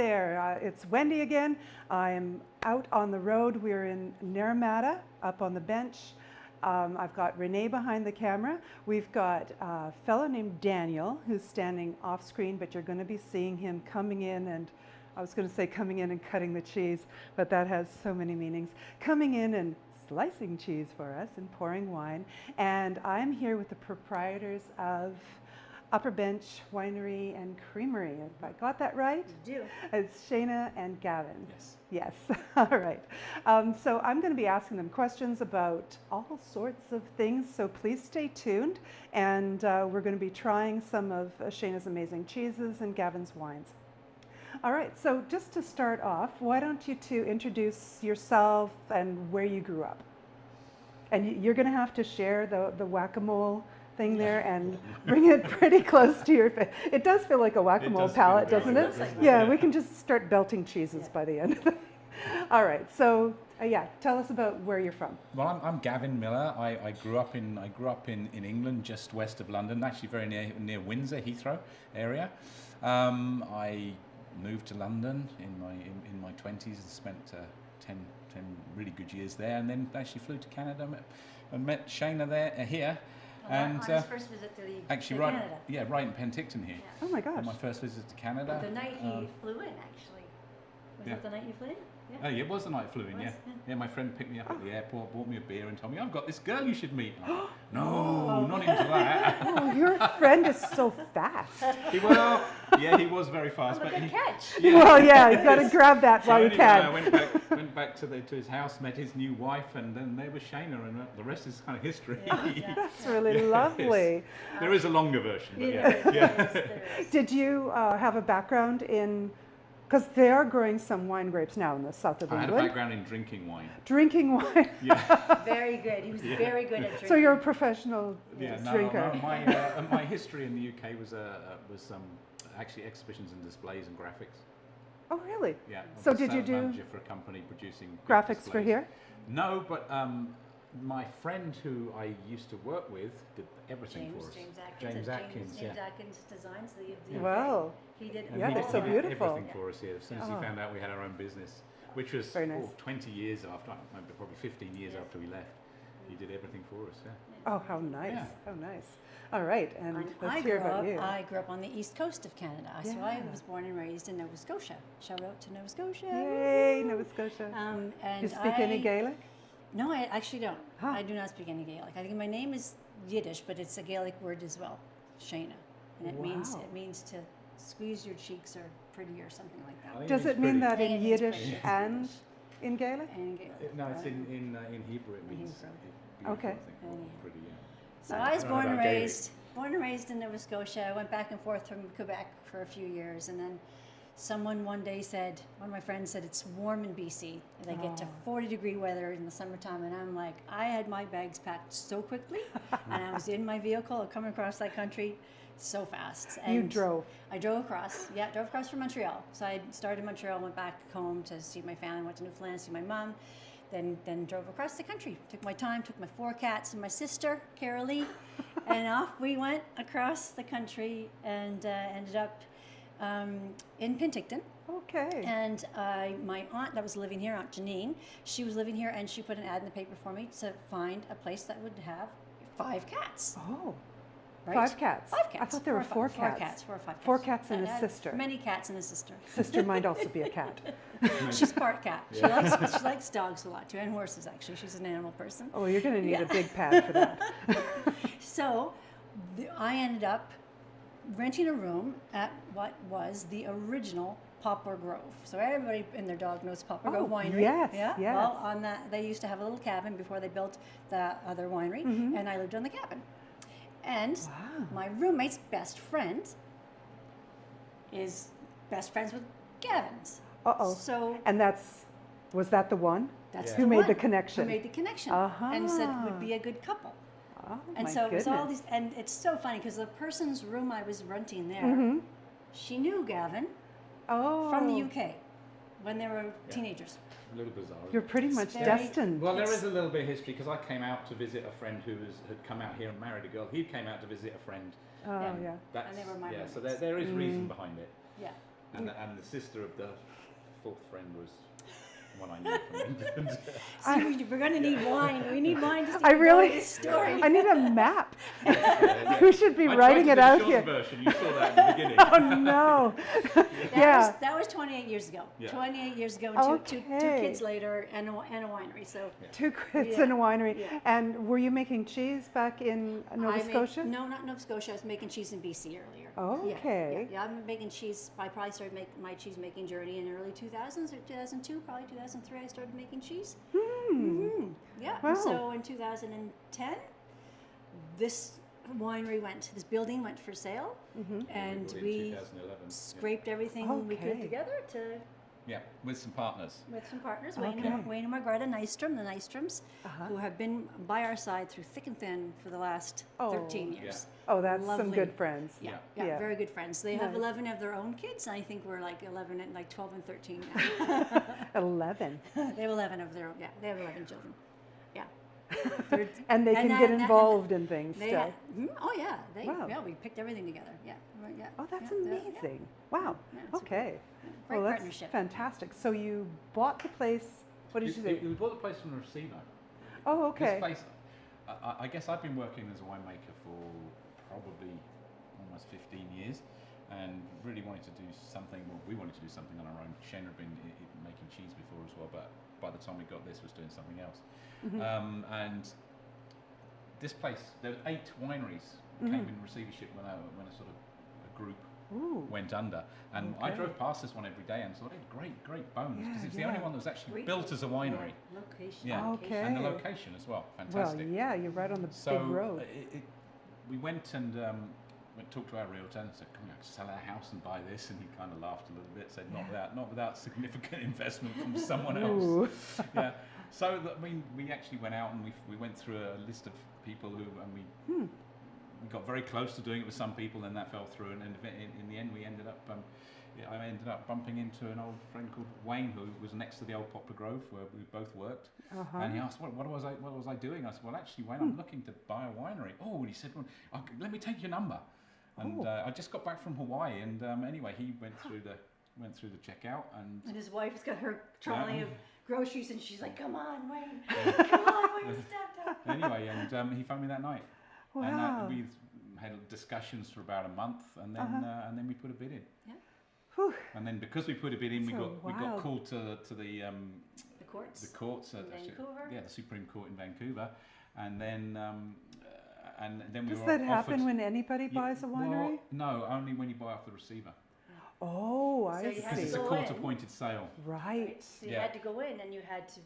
there, it's Wendy again. I'm out on the road. We're in Naramata, up on the bench. I've got Renee behind the camera. We've got a fellow named Daniel who's standing off screen, but you're going to be seeing him coming in, and I was going to say coming in and cutting the cheese, but that has so many meanings. Coming in and slicing cheese for us and pouring wine. And I'm here with the proprietors of Upper Bench Winery and Creamery. Have I got that right? You do. It's Shayna and Gavin. Yes. Yes. All right. So I'm going to be asking them questions about all sorts of things. So please stay tuned. And we're going to be trying some of Shayna's amazing cheeses and Gavin's wines. All right. So just to start off, why don't you two introduce yourself and where you grew up? And you're going to have to share the whack-a-mole thing there and bring it pretty close to your face. It does feel like a whack-a-mole palette, doesn't it? Yeah, we can just start belting cheeses by the end of it. All right, so yeah, tell us about where you're from. Well, I'm Gavin Miller. I grew up in England, just west of London, actually very near Windsor, Heathrow area. I moved to London in my 20s and spent 10 really good years there, and then actually flew to Canada and met Shayna here. And on his first visit to Canada. Right in Penticton here. Yeah. Oh my gosh. On my first visit to Canada. The night he flew in, actually. Was it the night you flew in? Yeah. Oh, yeah, it was the night I flew in, yeah. My friend picked me up at the airport, bought me a beer and told me, I've got this girl you should meet. No, not into that. Oh, your friend is so fast. He was very fast. But good catch. Yeah. Well, yeah, you've got to grab that while you can. I went back to his house, met his new wife, and then there was Shayna, and the rest is kind of history. Yeah. That's really lovely. There is a longer version, but There is. Did you have a background in... Because they are growing some wine grapes now in the south of England. I had a background in drinking wine. Drinking wine? Yeah. Very good. He was very good at drinking. So you're a professional drinker. My history in the UK was actually exhibitions and displays and graphics. Oh, really? Yeah. So did you do manager for a company producing graphics displays. for here? No, but my friend who I used to work with did everything for us. James Atkins Designs. Wow. He did. Yeah, they're so beautiful. Everything for us here. As soon as he found out we had our own business, which was 20 years after, probably 15 years after we left, he did everything for us. Yeah. Oh, how nice! Yeah. How nice! All right, and let's hear about you. I grew up on the east coast of Canada, so I was born and raised in Nova Scotia. Shout out to Nova Scotia! Yay, Nova Scotia! And you speak any Gaelic? No, I actually don't. Huh. I do not speak any Gaelic. I think my name is Yiddish, but it's a Gaelic word as well, Shayna, and it means to squeeze your cheeks or pretty or something like that. Does it mean that in Yiddish and in Gaelic? And in Gaelic. No, it's in Hebrew. It means Okay. I think, or pretty. Yeah. So I was born and raised in Nova Scotia. I went back and forth from Quebec for a few years, and then someone one day said, one of my friends said, it's warm in BC. They get to 40-degree weather in the summertime, and I'm like, I had my bags packed so quickly, and I was in my vehicle coming across that country so fast. And you drove? I drove across, drove across from Montreal. So I started in Montreal, went back home to see my family, went to Newfoundland to see my mom, then drove across the country. Took my time, took my 4 cats and my sister, Carolee, and off we went across the country and ended up in Penticton. Okay. And my aunt that was living here, Aunt Janine, she was living here, and she put an ad in the paper for me to find a place that would have 5 cats. Oh. Right? 5 cats? 5 cats. I thought there were 4 cats. 4 or 5 cats. 4 cats and a sister. Many cats and a sister. Sister might also be a cat. She's part cat. She likes dogs a lot too, and horses actually. She's an animal person. Oh, you're going to need a big pad for that. So I ended up renting a room at what was the original Poplar Grove. So everybody and their dog knows Poplar Grove Winery. Yes, yeah. yes. Well, on that they used to have a little cabin before they built the other winery, and I lived on the cabin. And my roommate's best friend is best friends with Gavin's. Uh-oh. So and was that the one? that's Who the made one the connection? Who made the connection Uh-huh. and said would be a good couple. Oh, And my so it was all goodness. these, and it's so funny because the person's room I was renting there, she knew Gavin from the UK when they were teenagers. A little bizarre. You're pretty much very- destined. Well, there is a little bit of history because I came out to visit a friend who had come out here and married a girl. He came out to visit a friend. Oh, yeah. That's, And they were my so roommates. there is reason behind it. Yeah. And the sister of the fourth friend was one I knew from England. See, we're going to need wine. We need wine just to I keep really, going this story. I need a map. Yeah. We should be writing it out here. I tried to do the short version. You saw that at the beginning. Oh no. Yeah. That was 28 years ago. Yeah. 28 years ago, and two Okay. kids later, and a winery. So Two kids Yeah. in a winery. Yeah. And were you making cheese back in Nova Scotia? No, not Nova Scotia. I was making cheese in BC earlier. Okay. Yeah, I'm making cheese. I probably started my cheese making journey in early 2000s or 2002, probably 2003. I started making cheese. Yeah. Wow. So in 2010, this building went for sale, and In we 2011. scraped everything we could Okay. together Yeah, with some partners. with some partners, Okay. Wayne and Margareta Nystrom, the Nystroms, Uh-huh. who have been by our side through thick and thin for the last Oh. 13 years. Oh, that's some Lovely. good friends. Yeah, Yeah. yeah, very good friends. They have Nice. 11 of their own kids, and I think we're like 11 and like 12 and 13 now. 11. They have 11 of their own. Yeah, they have 11 children. Yeah. They're- And they can that- get that- involved in things They still. ha- oh yeah, Wow. yeah, we picked everything together. Yeah, right, yeah. Oh, that's yeah, yeah, amazing. Wow. Yeah, it's a Okay. Great Well, that's partnership. fantastic. So you bought the place, what did you say? We bought the place from the receiver. Oh, okay. This place, I guess I've been working as a winemaker for probably almost 15 years, and really wanted to do something. Well, we wanted to do something on our own. Shane had been making cheese before as well, but by the time we got this, was doing something else. And this place, there were 8 wineries came in receivership when a sort of a group Ooh. went under, and I Okay. drove past this one every day and thought, hey, great bones, because Yeah, it's the only yeah. one that was actually Great built as a winery. Yeah, location. Yeah. Okay. And the location as well, Well, fantastic. yeah, you're right on the So big road. we went and talked to our realtor and said, "Can we sell our house and buy this?" And he kind of laughed a little bit, said, "Not without significant investment from someone else." Ooh. Yeah. So we actually went out and we went through a list of people who, and we got very close to doing it with some people, and that fell through. And in the end, we ended up. I ended up bumping into an old friend called Wayne, who was next to the old Poplar Grove where we both worked. And he asked, what was I doing? I said, well, actually, Wayne, I'm looking to buy a winery. Oh, and he said, well, let me take your number. And I just got back from Hawaii, and anyway, he went through the checkout, And his wife's got her trolley Yeah. of groceries, and she's like, "Come on, Wayne! Come on, Wayne! Step down!" anyway, and he phoned me that night. Wow. And we had discussions for about a month, and then we put a bid in. Yeah. Whew. And then because we put a bid in, we So got wild. called to the The courts. the courts at Vancouver? the Supreme Court in Vancouver, and then we Does were that happen offered- when anybody buys a winery? Well, no, only when you buy off the receiver, Oh, So I you have because to it's a go court-appointed sale. Right. So you Yeah. had to go in, and you had to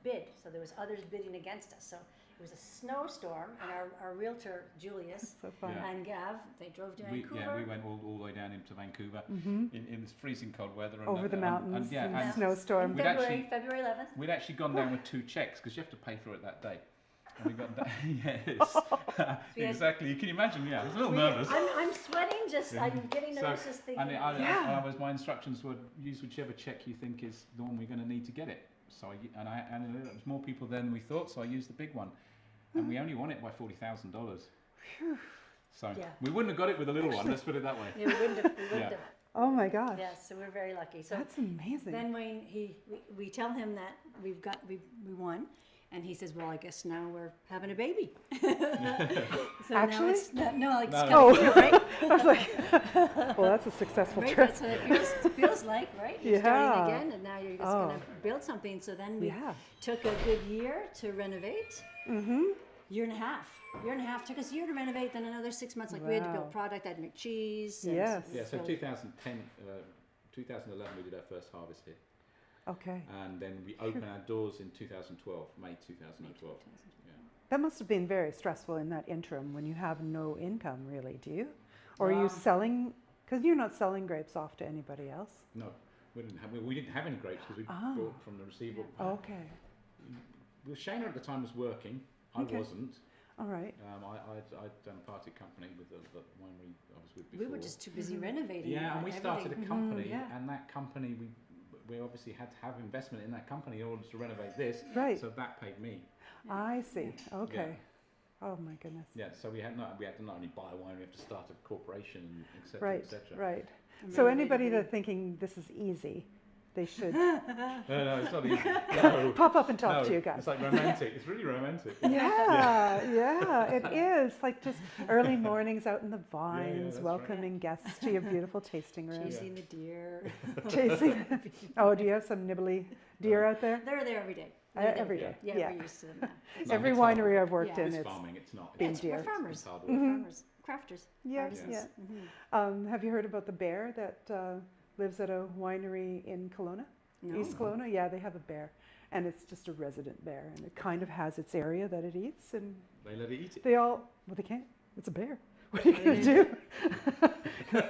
bid. So there was others bidding against us. So it was a snowstorm, and our realtor Julius So fun. Yeah. and Gav, they drove to We Vancouver. went all the way down into Vancouver in this freezing cold weather. And, Over the mountains and, yeah, and and snowstorm. We'd actually- February 11th. we'd actually gone down with 2 checks because you have to pay for it that day. And we got yes, exactly. You can imagine. Yeah, I was a little nervous. I'm sweating. I'm getting nervous just thinking. And about it. my instructions were use whichever check you think is the one we're going to need to get it. So and there was more people than we thought, so I used the big one, and we only won it by $40,000. So Yeah. we wouldn't have got it with a little one. Let's put it that way. Yeah, we wouldn't have. We wouldn't Yeah. have. Oh my gosh. Yeah, so we're very lucky. So That's amazing. then Wayne, we tell him that we won, and he says, "Well, I guess now we're having a baby." So now Actually? it's no, it's No. coming true, right? I was like, well, that's a successful Right, trip. that's what it feels like, right? You're Yeah. starting again, and now you're just Oh. going to build something. So then we Yeah. took a good year to renovate. Mm-hmm. Year and a half. Took us a year to renovate, then another 6 months. Like we had to Wow. build product, I had to make cheese. And Yes. Yeah. So build- 2011 we did our first harvest here, Okay. and then we opened our doors in 2012, May 2012. Yeah. That must have been very stressful in that interim when you have no income, really, do you? Or are you Um, selling, because you're not selling grapes off to anybody else? No, we didn't have any grapes because we Ah. bought from the receiver. Okay. Well, Shana at the time was working. I Okay. wasn't. All right. I'd done a party company with the winery I was with We before. were just too busy renovating. Yeah, and we started a everything. company, yeah. and that company we obviously had to have investment in that company in order to renovate this. Right. So that paid me. I see. Okay. Oh my goodness. Yeah. So we had to not only buy a winery, we have to start a corporation, etc. Right. etc. Right. So anybody that's thinking this is easy, they should No, it's not easy. No. pop up and talk No, to you guys. It's like romantic. It's really romantic. Yeah, it is. Like just early mornings out in the vines, that's welcoming guests to your beautiful tasting room. Chasing the deer. Chasing. Oh, do you have some nibbly deer out there? They're there every day. Every day. Yeah, we're used to them now. No, Every it's hard. winery I've worked Yeah. in, It's it's farming. It's not. been We're deer. farmers. It's hard work. We're farmers. Crafters. Yeah, Artisans. yeah. Have you heard about the bear that lives at a winery in Kelowna? No. East Kelowna? Yeah, they have a bear. And it's just a resident bear. And it kind of has its area that it eats. And They let it eat it. they all, well, they can't. It's a bear. What are you going to do?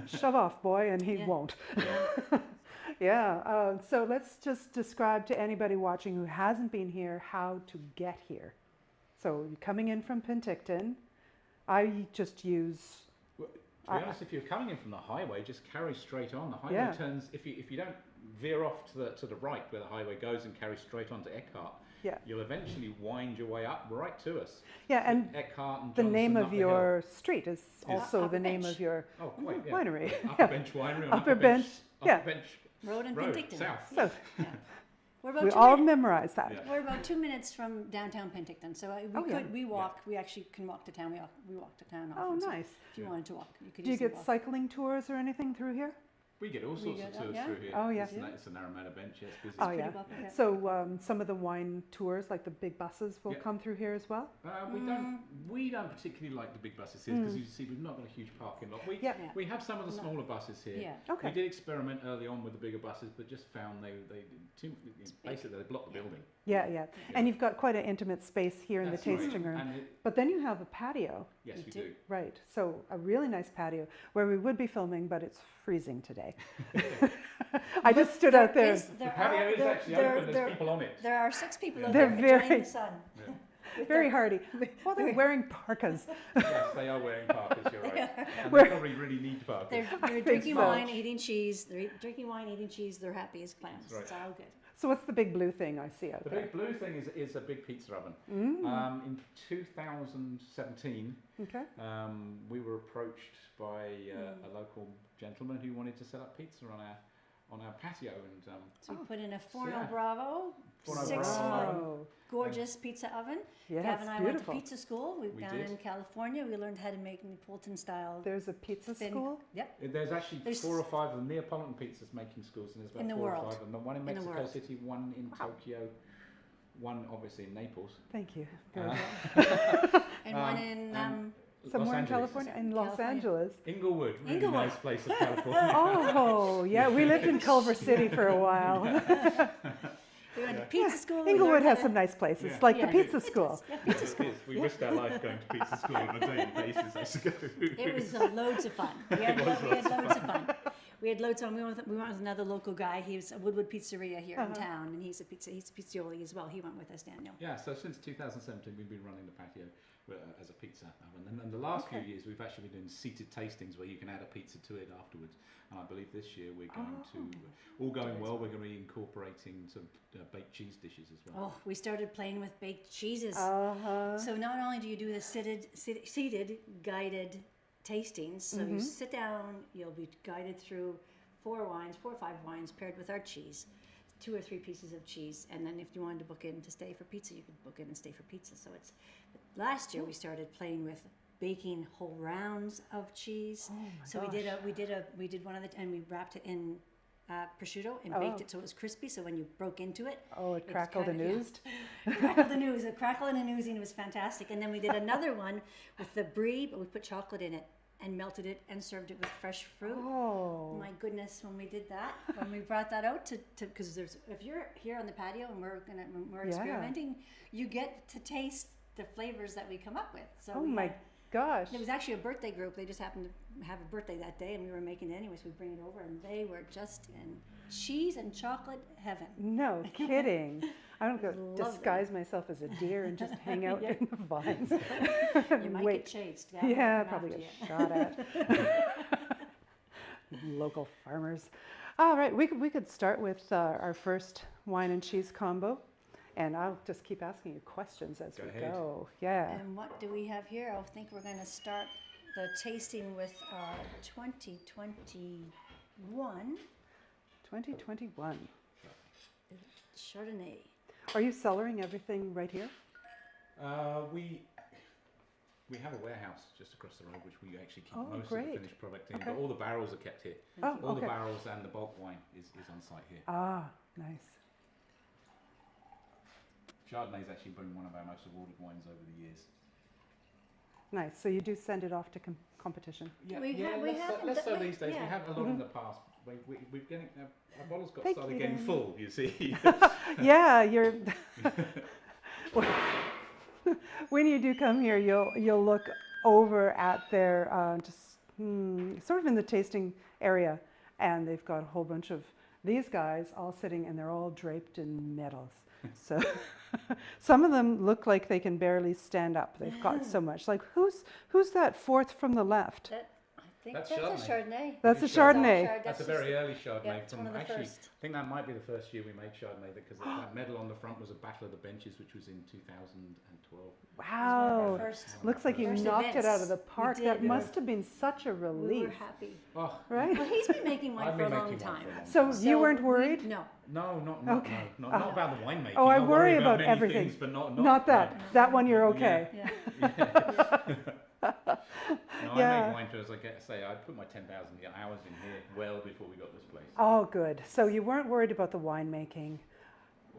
Shove off, boy, and he Yeah. won't. Yeah. Yeah, so let's just describe to anybody watching who hasn't been here how to get here. So you're coming in from Penticton. I just use, Well, to be honest, if you're coming in from the highway, just carry straight on. The highway Yeah. turns. If you don't veer off to the right where the highway goes and carry straight on to Eckhart, yeah. you'll eventually wind your way up right to us. Yeah, and Eckhart and the Johnson name up of the hill. your street is also Upper the name Bench. of your Oh, quite, yeah. winery. Upper Bench Winery on Upper Bench, yeah. Upper Bench Road in Road, Penticton. south. So Yeah. We're about we 2 all minutes. memorize that. Yeah. We're about 2 minutes from downtown Penticton, so Oh, yeah. we walk. We actually can walk to town. We walk to town Oh, often. So nice. if you wanted to walk, you could. Do you easily get walk. cycling tours or anything through here? We get all sorts get of that, tours yeah? through here. Oh, yeah. It's a Narromata bench. Yeah, it's busy. Oh, pretty yeah. well prepared. So some of the wine tours, like the big buses, will Yeah. come through here as well? We don't particularly like the big buses here because you see we've not got a huge parking lot. Yeah. Yeah. We have some of the No. smaller buses here. Yeah. Okay. We did experiment early on with the bigger buses, but just found they basically they block the building. Yeah, yeah. And you've got quite an intimate space here in That's the right. tasting room. And But then you have a patio. yes, We we do. do. Right, so a really nice patio where we would be filming, but it's freezing today. I just stood out there. The patio is actually open. There's people on it. There are 6 people over They're there enjoying very- the sun. Yeah. Very hardy. Well, they're wearing parkas. Yes, they are wearing parkas. You're right. And We're- they probably really need parkas. They're drinking so. wine, eating cheese. They're drinking wine, eating cheese. They're happy as clams. That's right. It's all good. So what's the big blue thing I see out The there? big blue thing is a big pizza oven. In 2017, Okay. we were approached by a local gentleman who wanted to set up pizza on our patio, and So we put in a Forno yeah. Bravo, Forno 6-foot, Bravo. gorgeous pizza oven. Yeah, Gav it's and I went to beautiful. pizza school. We We down did. in California. We learned how to make Neapolitan style. There's a pizza thin- school. Yep. there's actually There's- 4 or 5 of the Neapolitan pizzas making schools, and there's about In the 4 or world. 5 of them. One in In the Mexico world. City, one in Tokyo, one obviously in Naples. Thank you. Very Uh, good. And one in and Somewhere in Los Angeles. California, in Los California. Angeles. Inglewood, really Inglewood. nice place of California. Oh, yeah, we lived in Culver City for a while. we went to pizza school. we Inglewood learned how has to- some nice places, Yeah. like Yeah. the pizza school. Yeah, pizza school. Yes, we risked our life going to pizza school on a daily basis. I used to go. It was loads of fun. We had loads of fun. We had loads of fun. We went with another local guy. He was a Woodwood Pizzeria here in town, and he's a pizzaioli as well. He went with us, Daniel. Yeah, so since 2017 we've been running the patio as a pizza oven, and then the last few years we've actually been doing seated tastings where you can add a pizza to it afterwards. And I believe this year we're going to, all going well, we're going to be incorporating some baked cheese dishes as well. Oh, we started playing with baked cheeses. Uh-huh. So not only do you do the seated guided tastings, so you sit down, you'll be guided through 4 or 5 wines paired with our cheese, 2 or 3 pieces of cheese, and then if you wanted to book in to stay for pizza, you could book in and stay for pizza. So it's last year we started playing with baking whole rounds of cheese. So we did one of the, and we wrapped it in prosciutto and baked it so it was crispy. So when you broke into it, Oh, it crackled and kind of- oozed. crackled and ooze, a crackle and an oozing. It was fantastic. And then we did another one with the brie, but we put chocolate in it and melted it and served it with fresh fruit. Oh, My goodness, when we did that, when we brought that out to because there's if you're here on the patio and when we're Yeah. experimenting, you get to taste the flavors that we come up with. So oh we my had- gosh. it was actually a birthday group. They just happened to have a birthday that day, and we were making it anyway. So we bring it over, and they were just in cheese and chocolate heaven. No kidding. I don't go Loved it. disguise myself as a deer and just hang out in the vines. You might Wait. get chased. Yeah, probably get shot at. Local farmers. All right, we could start with our first wine and cheese combo, and I'll just keep asking you questions as Go we ahead. go. Yeah. And what do we have here? I think we're going to start the tasting with 2021 2021. Chardonnay. Are you cellaring everything right here? We have a warehouse just across the road, which we actually keep Oh, most great. of the finished product in. Okay. But all the barrels are kept here. Oh, All the okay. barrels and the bulk wine is on site here. Ah, nice. Chardonnay's actually been one of our most awarded wines over the years. Nice. So you do send it off to competition. Yeah, We less haven't so we- these days. yeah. We have a lot in the past. We're getting our bottles got Thank started you. getting full. You see. Yeah, you're. When you do come here, you'll look over at their sort of in the tasting area, and they've got a whole bunch of these guys all sitting, and they're all draped in medals. So some of them look like they can barely stand up. They've got so much. Like who's that fourth from the left? I think That's that's a Chardonnay. Chardonnay. That's a It's Chardonnay. Chardonnay. That's a very early Chardonnay. Yeah, it's one of the actually, first. I think that might be the first year we made Chardonnay because that medal on the front was a Battle of the Benches, which was in 2012. Wow. First. Looks like you First knocked it out of events. the We park. did. That We must have been such a We were relief, happy. Oh, right? Well, he's been making wine I've for a been long making wine time. for a long So time. you weren't worried? No. No, not Okay. not about the winemaking. Oh, I I worry about many everything. things, but Not that. no. That one you're okay. Yeah. No, Yeah. I make wine too, as I say, I put my 10,000 hours in here well before we got this place. Oh, good. So you weren't worried about the winemaking.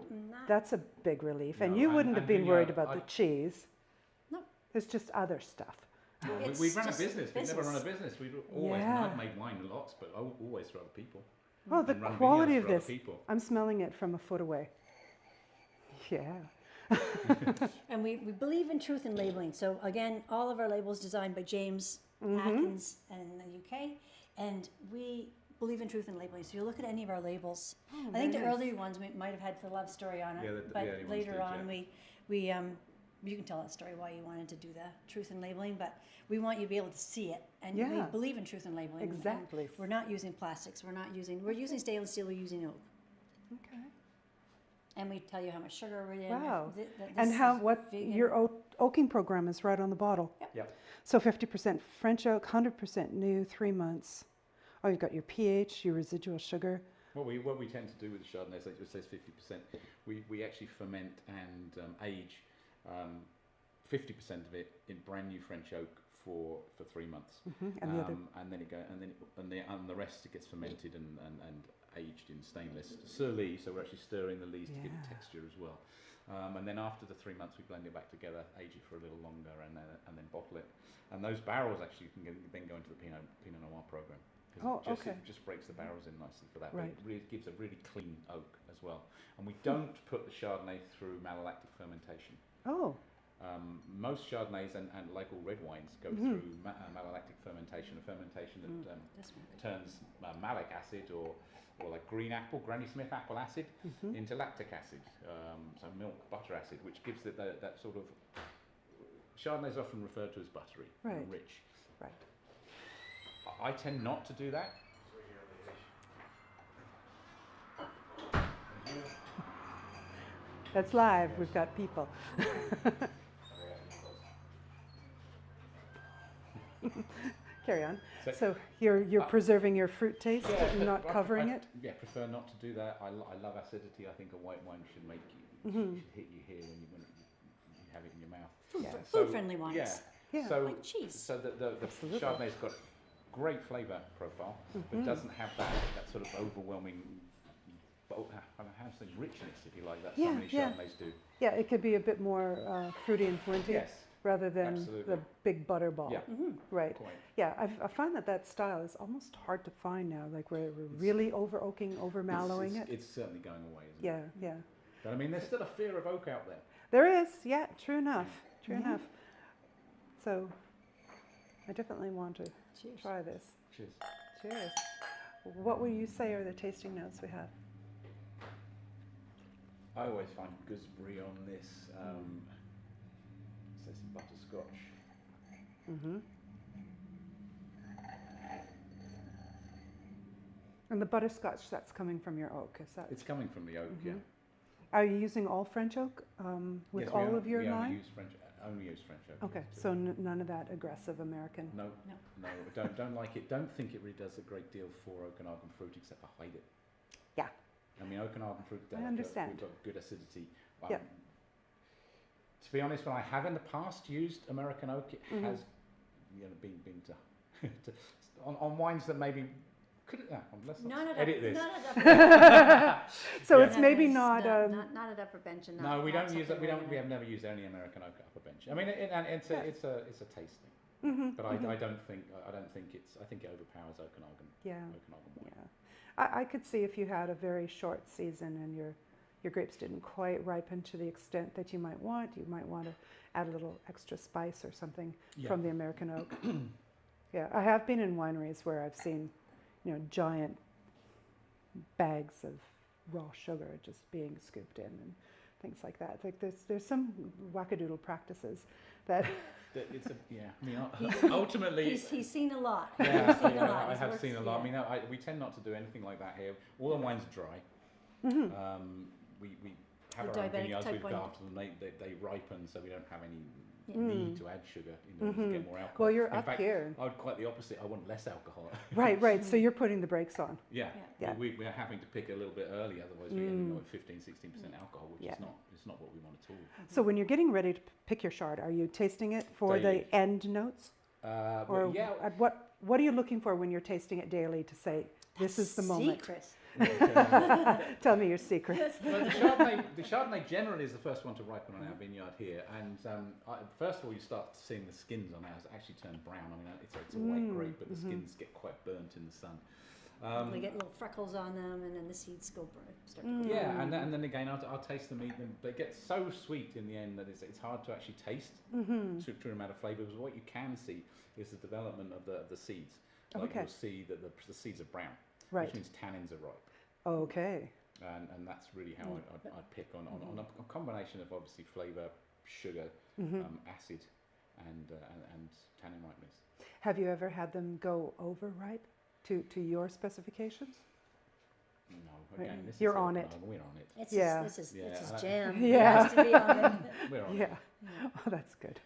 Not- That's a big relief. And No, you and- wouldn't have and been the, worried uh, about I- the cheese. No. There's just other stuff. It's We ran a just business. We've never run a business. business. We've always, Yeah. and I've made wine lots, but always for other people. Oh, the And run quality videos of for other this. people. I'm smelling it from a foot away. Yeah. And we believe in truth in labeling. So again, all of our labels designed by James Atkins in the UK, and we believe in truth in labeling. So you look at any of our labels. I think the very nice. earlier ones we might have had the love story on it, Yeah, the but early ones later did, on we you can tell that story why you wanted to do the truth in labeling, but we want you to be able to see it, and we Yeah. believe in truth in labeling. and Exactly. we're not using plastics. We're using stainless steel. We're using oak. Okay. And we tell you how much sugar we're in. Wow. This And how is what vegan. your oaking program is right on the bottle. Yep. So 50% French oak, 100% new, 3 months. Oh, you've got your pH, your residual sugar. What we tend to do with the Chardonnay is, like it says 50%. We actually ferment and age 50% of it in brand new French oak for 3 months, And the other, and then the rest it gets fermented and aged in stainless surly. So we're actually stirring the lees to get Yeah. the texture as well. And then after the 3 months, we blend it back together, age it for a little longer, and then bottle it. And those barrels actually can then go into the Pinot Noir program. 'Cause Oh, it okay. just breaks the barrels in nicely for that. Right. But it really gives a really clean oak as well. And we don't put the Chardonnay through malolactic fermentation. oh, Most Chardonnays and like all red wines go through malolactic fermentation, a fermentation that This one. turns malic acid or like green apple, Granny Smith apple acid into lactic acid, so milk butter acid, which gives it that sort of. Chardonnay is often referred to as buttery Right. and rich. right. I tend not to do that. That's live. We've got people. Carry on. So- So you're preserving your fruit taste, Yeah, and not I- covering I- it. Yeah, prefer not to do that. I love acidity. I think a white wine should make you should hit you here when you have it in your mouth. Yeah. Food-friendly wines. Yeah. Yeah. So Like cheese. So the Absolutely. Chardonnay's got great flavour profile, but doesn't have that sort of overwhelming. How to say richness, if you like, that Yeah, so many yeah. Chardonnays do. Yeah, it could be a bit more fruity and flinty Yes, rather than absolutely. the big butter ball. Yeah. Right. quite. Yeah, I find that style is almost hard to find now. Like we're really over oaking, over mellowing it. It's certainly going away, isn't it? Yeah, yeah. But I mean, there's still a fear of oak out there. There is, yeah, true enough, true enough. So I definitely want to Cheers. try this. Cheers. Cheers. What would you say are the tasting notes we have? I always find gooseberry on this. Say some butterscotch. Mm-hmm. And the butterscotch, that's coming from your oak, is that? It's coming from the oak, yeah. Are you using all French oak with Yes, all of your we line? only use French. Only use French oak. Okay, so none of that aggressive American. No, No. no, don't like it. Don't think it really does a great deal for Okanagan fruit except for hide it. Yeah. I mean, Okanagan fruit, I understand. we've got good acidity. Yeah. To be honest, when I have in the past used American oak, it has, you know, been to on wines that maybe could. Let's not edit this. So it's maybe not. Not at Upper Bench. And No, we not don't use it. something We have never used any American oak at Upper Bench. I mean, it's a taste thing. But I don't think it's. I think it overpowers Okanagan. Yeah. Okanagan wine. Yeah. I could see if you had a very short season and your grapes didn't quite ripen to the extent that you might want to add a little extra spice or something from the American oak. Yeah, I have been in wineries where I've seen, you know, giant bags of raw sugar just being scooped in and things like that. Like there's some wackadoodle practices that. It's I mean, ultimately, he's seen a lot. Yeah, He's seen a lot. I have seen a lot. Yeah. I mean, we tend not to do anything like that here. All the wine's dry. We have The our own diabetic vineyards. type We've one. got them. They ripen, so we don't have any need to add sugar in order to get more alcohol. Well, you're in up fact, here. I would quite the opposite. I want less alcohol. Right. So you're putting the brakes on. Yeah. Yeah. We're having to pick a little bit early, otherwise we end up with 15-16% alcohol, which Yeah. is not. It's not what we want at all. So when you're getting ready to pick your Chard, are you tasting it for Daily. the end notes? Or Yeah. what are you looking for when you're tasting it daily to say this is the moment? Secret. Tell me your secrets. Well, the Chardonnay generally is the first one to ripen on our vineyard here, and first of all, you start seeing the skins on ours actually turn brown. I mean, it's a white grape, but the skins get quite burnt in the sun. They get little freckles on them, and then the seeds start to go. Yeah, and then again, I'll taste them, eat them. They get so sweet in the end that it's hard to actually taste true amount of flavour. Because what you can see is the development of the seeds. Like you'll see that the seeds are brown, which means tannins are ripe. Okay. And that's really how I pick on a combination of obviously flavour, sugar, acid, and tannin ripeness. Have you ever had them go overripe to your specifications? No, again, this You're is on it. We're on it. This is jam. Yeah. It has to be on it. We're on it. Yeah. Oh, that's good.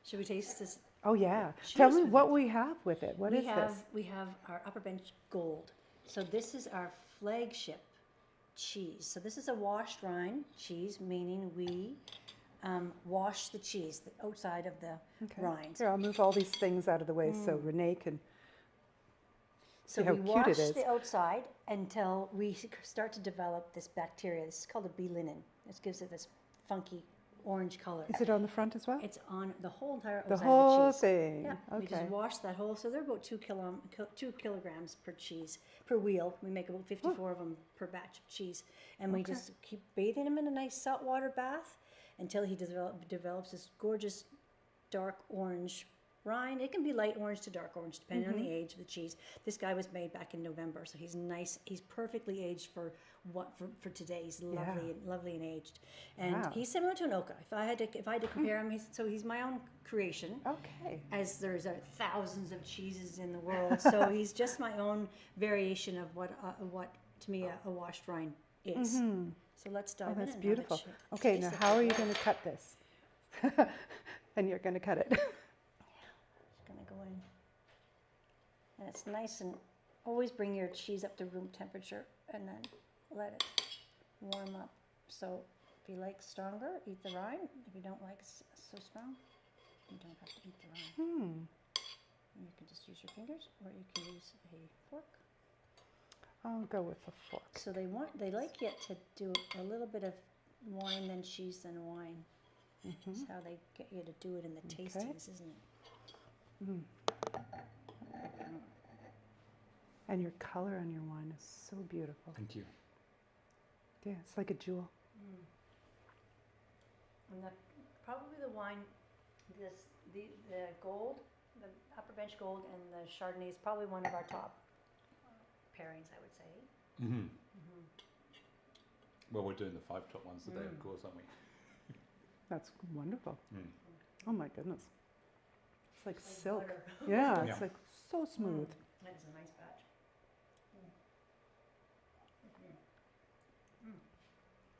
Should we taste this? Oh yeah. Cheers Tell me with what it. we have with it. What is this? We have our Upper Bench Gold. So this is our flagship cheese. So this is a washed rind cheese, meaning we wash the cheese, the outside of the rind. Here, I'll move all these things out of the way so Renee can So see how we cute wash it is. the outside until we start to develop this bacteria. This is called a B linen. This gives it this funky orange color. Is it on the front as well? It's on the whole entire The outside whole of the cheese. thing. Yeah, we Okay. just wash that whole. So they're about 2 kilograms per cheese, per wheel. We make about 54 of them per batch of cheese. And we just keep bathing him in a nice saltwater bath until he develops this gorgeous dark orange rind. It can be light orange to dark orange, depending on the age of the cheese. This guy was made back in November, so he's nice. He's perfectly aged for today. He's lovely and aged, and he's similar to an Oka. If I had to compare him, he's my own creation. Okay. As there's thousands of cheeses in the world, so he's just my own variation of what to me a washed rind is. So let's dive in. That's and beautiful. have a Okay, taste now of how it. are you going to cut this? And you're going to cut it. Just gonna go in, and it's nice, and always bring your cheese up to room temperature, and then let it warm up. So if you like stronger, eat the rind. If you don't like so strong, you don't have to eat the rind. And you can just use your fingers, or you can use a fork. I'll go with a fork. So they like you to do a little bit of wine, then cheese, then wine. That's how they get you to do it in the tastings, isn't it? And your color on your wine is so beautiful. Thank you. Yeah, it's like a jewel. And probably the wine, the gold, the Upper Bench Gold, and the Chardonnay is probably one of our top pairings, I would say. Well, we're doing the 5 top ones today, of course, aren't we? That's wonderful. Oh my goodness. It's like silk. butter. Yeah, Yeah. it's like so smooth. That is a nice batch.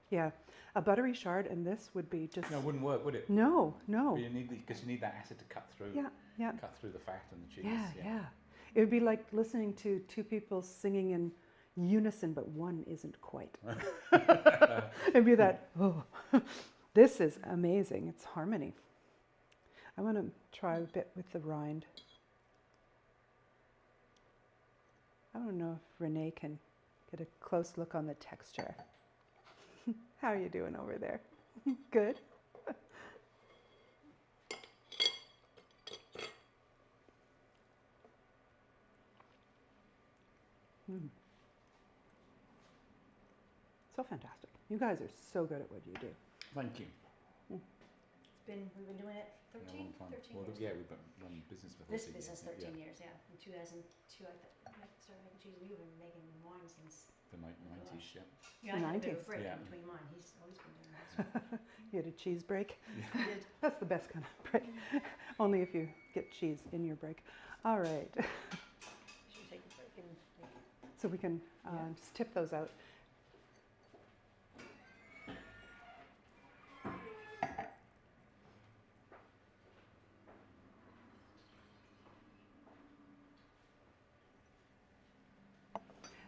Yeah, a buttery shard, and this would be just. No, it wouldn't work, would it? No, no. But you need because you need that acid to cut through. Yeah, yeah. Cut through the fat and the cheese. Yeah. It would be like listening to two people singing in unison, but one isn't quite. It'd be that, oh, this is amazing. It's harmony. I want to try a bit with the rind. I don't know if Renee can get a close look on the texture. How are you doing over there? Good? So fantastic. You guys are so good at what you do. Thank you. We've been doing it 13, 13 Well, years. yeah, we've been running business for 13 This years. business 13 years, yeah. In 2002, I started making cheese. We've been making wine since. The 90s, yeah. Yeah, I had a bit of 90s. a break Yeah. in between mine. He's always been doing that. You had a cheese break? He did. That's the best kind of break. Only if you get cheese in your break. All right. Should we take a break and So we can just tip those out.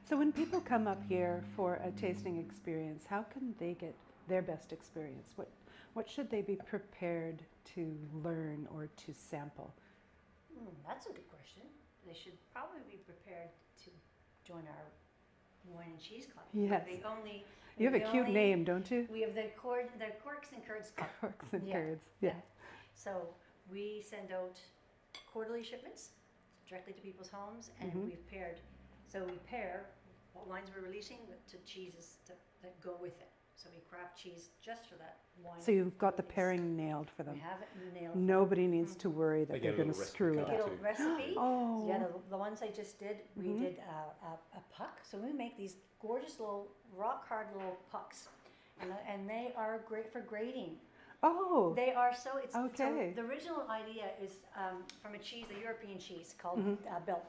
So when people come up here for a tasting experience, how can they get their best experience? What should they be prepared to learn or to sample? That's a good question. They should probably be prepared to join our wine and cheese club. Yes. We're the only, You have we're a the cute only- name, don't you? We have the Corks and Curds Club. Corks and Yeah, curds. Yeah. So we send out quarterly shipments directly to people's homes, and Mhm. we've paired. So we pair what wines we're releasing to cheeses that go with it. So we craft cheese just for that wine. So you've got the release. pairing nailed for We them. have it nailed. Nobody needs to worry that They they're get a going to little screw recipe it card. up. Little recipe. Oh. Yeah, the ones I just did, we Mhm. did a puck. So we make these gorgeous little rock hard little pucks, and they are great for grating. Oh. They are so. It's Okay. So the original idea is from a cheese, a European cheese called Belp.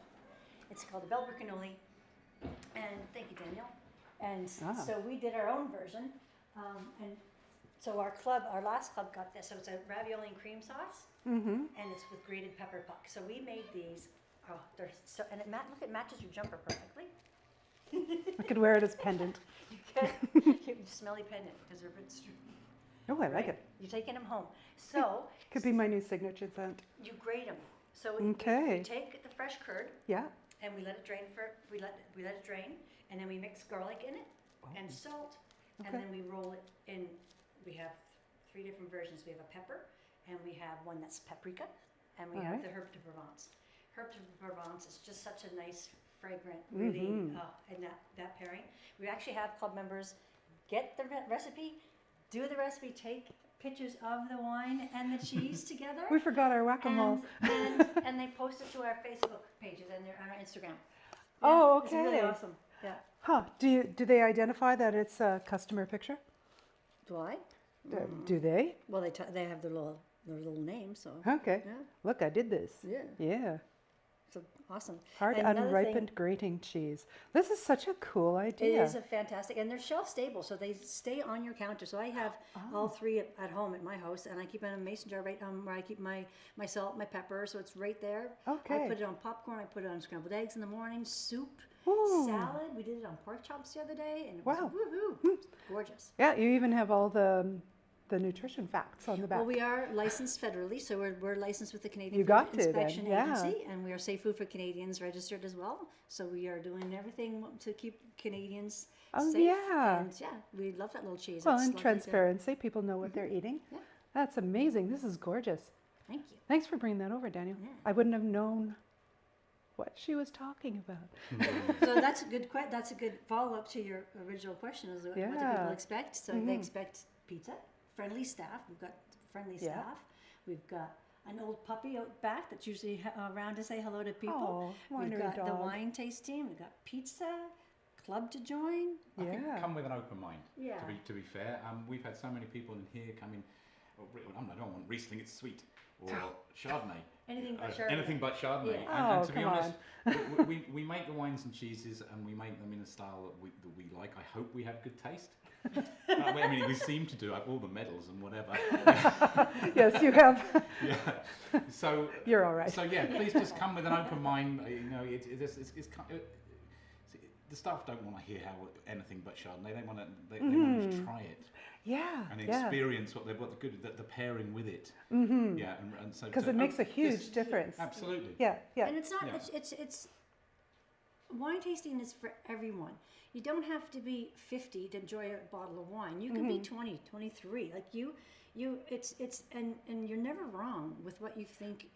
It's called the Belper cannoli. And thank you, Daniel. And so we did our own version, and so our last club got this. So it's a ravioli and cream sauce, Mm-hmm. and it's with grated pepper puck. So we made these. Oh, they're so, and look, it matches your jumper perfectly. I could wear it as pendant. You smelly pendant because they're a bit strong. Oh, I like it. You're taking them home. So Could be my new signature scent. you grate them. So Okay. we take the fresh curd Yeah. and we let it drain we let it drain, and then we mix garlic in it and salt, Okay. and then we roll it in. We have 3 different versions. We have a pepper, and we have one that's paprika, and we have Alright. the herb de Provence. Herb de Provence is just such a nice, fragrant, really, and that pairing. We actually have club members get the recipe, do the recipe, take pictures of the wine and the cheese together. We forgot our whack-a-mole. And they post it to our Facebook pages and on our Instagram. Oh, It's really okay. awesome. Yeah. Huh. Do they identify that it's a customer picture? Do I? Do they? Well, they have their little name, so Okay. yeah, Look, I did this. yeah, Yeah. so awesome. Hard And another unripened thing- grating cheese. This is such a cool It idea. is a fantastic, and they're shelf stable, so they stay on your counter. So I have all 3 at home at my house, and I keep it in a mason jar right where I keep my salt, my pepper, so it's right there. Okay. I put it on popcorn. I put it on scrambled eggs in the morning, soup, Ooh. salad. We did it on pork chops the other day, and it Wow. was woohoo, gorgeous. Yeah, you even have all the nutrition facts on the back. Well, we are licensed federally, so we're licensed with the Canadian You Food got to then, Inspection yeah. Agency, and we are Safe Food for Canadians registered as well. So we are doing everything to keep Canadians Oh, safe. yeah. And yeah, we love that little cheese. Well, It's and lovely to- transparency. People know what they're eating. Yeah. That's amazing. This is gorgeous. Thank you. Thanks for bringing that over, Daniel. Yeah. I wouldn't have known what she was talking about. So that's a good that's a good follow up to your original question. Is what do Yeah. people expect? So they expect pizza, friendly staff. We've got friendly Yeah. staff. We've got an old puppy out back that's usually around to say hello to people. Oh, We've winery got the dog. wine tasting. We've got pizza, club to join. I think Yeah. come with an open mind. Yeah. To be fair, we've had so many people in here coming. I don't want Riesling. It's sweet. or Chardonnay. Anything but Chardonnay. Anything but Chardonnay. Yeah. And to be come honest, we make the wines and cheeses, and we make them in a style that we like. I hope we have good taste. I mean, we seem to do. I have all the medals and whatever. Yes, you have. Yeah. So You're all right. So yeah, please just come with an open mind. You know, the staff don't want to hear anything but Chardonnay. They want to try it. Yeah. And yeah. experience what the good the pairing with it. Yeah, and so Because it makes a huge difference. Absolutely. Yeah, yeah. And it's not. Yeah. It's wine tasting is for everyone. You don't have to be 50 to enjoy a bottle of wine. You can be 20, 23. Like and you're never wrong with what you think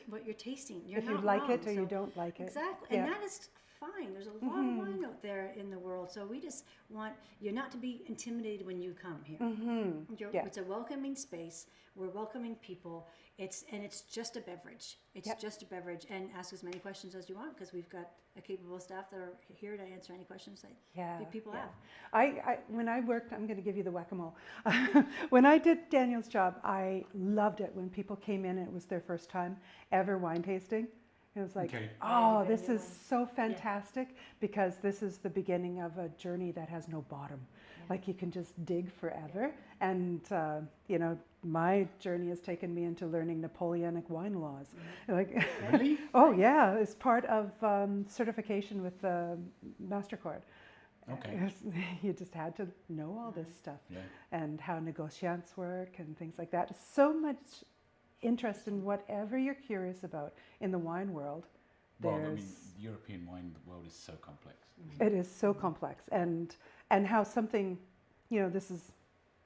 what you're tasting. You're if not you like wrong. it or you don't like it. Exactly. Yeah. And that is fine. There's a lot of wine out there in the world. So we just want you not to be intimidated when you come here. Yeah. It's a welcoming space. We're welcoming people. It's just a beverage. It's just a beverage. And ask as many questions as you want, because we've got a capable staff that are here to answer any questions that people have. When I worked, I'm going to give you the whack-a-mole. When I did Daniel's job, I loved it when people came in and it was their first time ever wine tasting. It was like, oh, this is so fantastic, because this is the beginning of a journey that has no bottom. Like you can just dig forever. And, you know, my journey has taken me into learning Napoleonic wine laws. Like, Really? oh yeah, it's part of certification with MasterCard. Okay. You just had to know all this stuff, Yeah. and how negotiants work and things like that. So much interest in whatever you're curious about in the wine world. Well, I mean, European wine world is so complex. It is so complex, and how something, you know, this is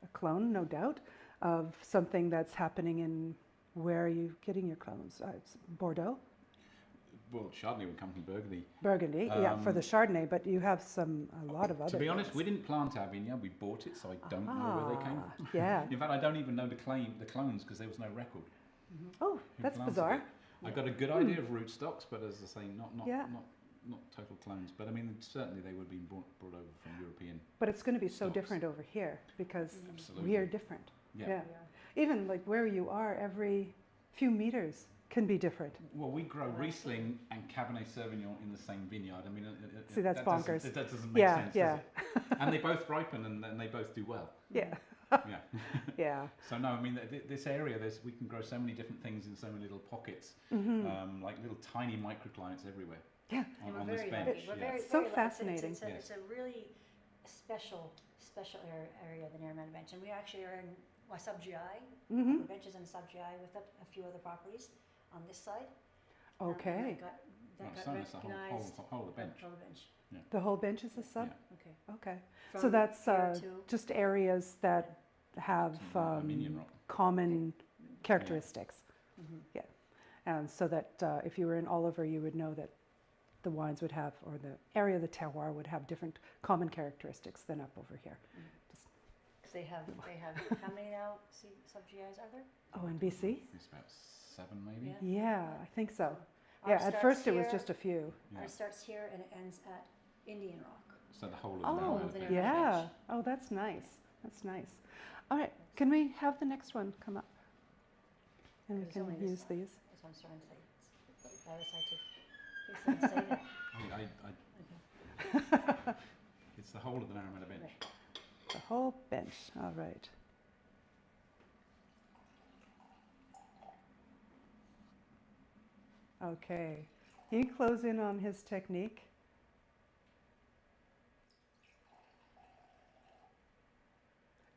a clone, no doubt, of something that's happening in, where are you getting your clones? It's Bordeaux? Well, Chardonnay would come from Burgundy. Burgundy, yeah, for the Chardonnay, but you have a lot of other To be honest, things. we didn't plant our vineyard, we bought it, so I don't know where they came from. Yeah. In fact, I don't even know the clones, because there was no record. Oh, Who that's planted bizarre. it. I got a good idea of rootstocks, but as I say, not Yeah. total clones. But I mean, certainly they would have been brought over from European. But it's going to be so stocks. different over here, because Absolutely. we are different. Yeah. Even like where you are, every few meters can be different. Well, we grow Riesling and Cabernet Sauvignon in the same vineyard. I mean, See, that's bonkers. That doesn't make sense, Yeah. does it? And they both ripen, and they both do well. Yeah. Yeah. Yeah. So no, I mean, this area, we can grow so many different things in so many little pockets, like little tiny microclimates everywhere. Yeah. On this very bench. lucky. We're Yeah. very, So very lucky. fascinating. It's a really special area, the Narromine Bench, and we actually are in a sub-GI. Upper Bench is in a sub-GI with a few other properties on this side. Okay. That got So it's the recognized. whole of the bench. Whole bench. The whole bench is a sub? Yeah. Okay. Okay. So From that's here to- just areas that have Armenian rock. common characteristics. Yeah. And so that if you were in Oliver, you would know that the wines would have, or the area of the terroir would have different common characteristics than up over here. Just, 'Cause they have how many now sub-GIs are there? oh, in BC? It's about 7 maybe. Yeah. Yeah, I think so. Ours Yeah, at starts first it was here. just a few. Yeah. Ours starts here and it ends at Indian Rock. So the whole of Oh, the of the bench. yeah. Oh, that's nice. That's nice. All right, can we have the next one come up? And we There's only can this use side. these. That's what I'm trying to say. It's the other side too. Please don't say that. I it's the whole of the Narromine bench. Right. The whole bench, all right. Okay, can you close in on his technique?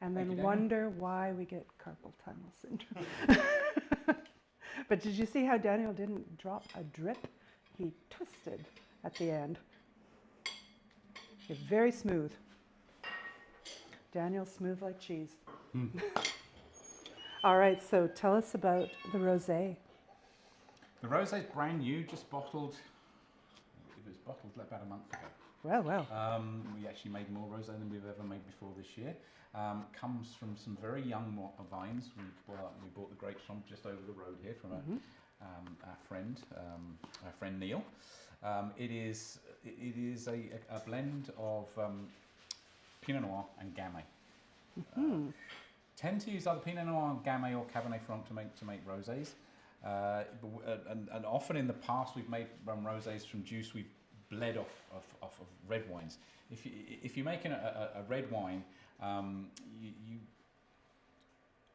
And Thank then you, Daniel. wonder why we get carpal tunnel syndrome. But did you see how Daniel didn't drop a drip? He twisted at the end. You're very smooth. Daniel's smooth like cheese. All right, so tell us about the rosé. The rosé is brand new, just bottled. It was bottled about a month ago. Well. We actually made more rosé than we've ever made before this year. Comes from some very young vines. We bought the grapes from just over the road here from our friend Neil. It is a blend of Pinot Noir and Gamay. tend to use either Pinot Noir, Gamay, or Cabernet Franc to make rosés. And often in the past we've made rosés from juice we've bled off of red wines. If you're making a red wine,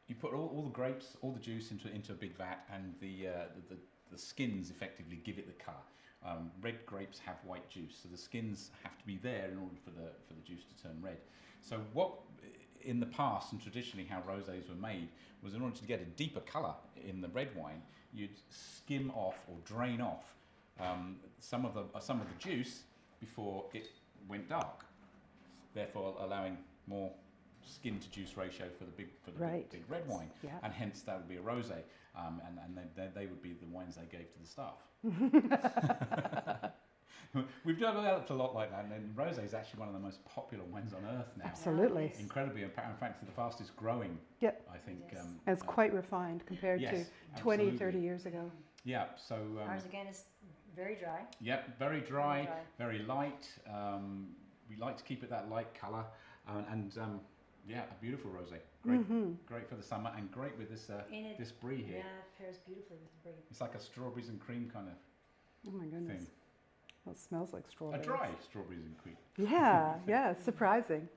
you put all the grapes, all the juice into a big vat, and the skins effectively give it the colour. Red grapes have white juice, so the skins have to be there in order for the juice to turn red. So what in the past and traditionally how rosés were made was, in order to get a deeper colour in the red wine, you'd skim off or drain off some of the juice before it went dark, therefore allowing more skin to juice ratio for the big big red wine, and hence that would be a rosé, and they would be the wines they gave to the staff. We've developed a lot like that, and rosé is actually one of the most popular wines on earth now. Absolutely. Incredibly, in fact, the fastest growing. Yep. I think. And it's quite refined compared to 20, absolutely. 30 years ago. Yeah. So. Ours again is very dry. Yep. Very dry. Very light. We like to keep it that light colour, and yeah, a beautiful rosé. Great, great for the summer, and great with this this brie here. Yeah, it pairs beautifully with the brie. It's like a strawberries and cream kind of Oh my goodness. thing. Well, it smells like A strawberries. dry strawberries and cream. Yeah, yeah, surprising.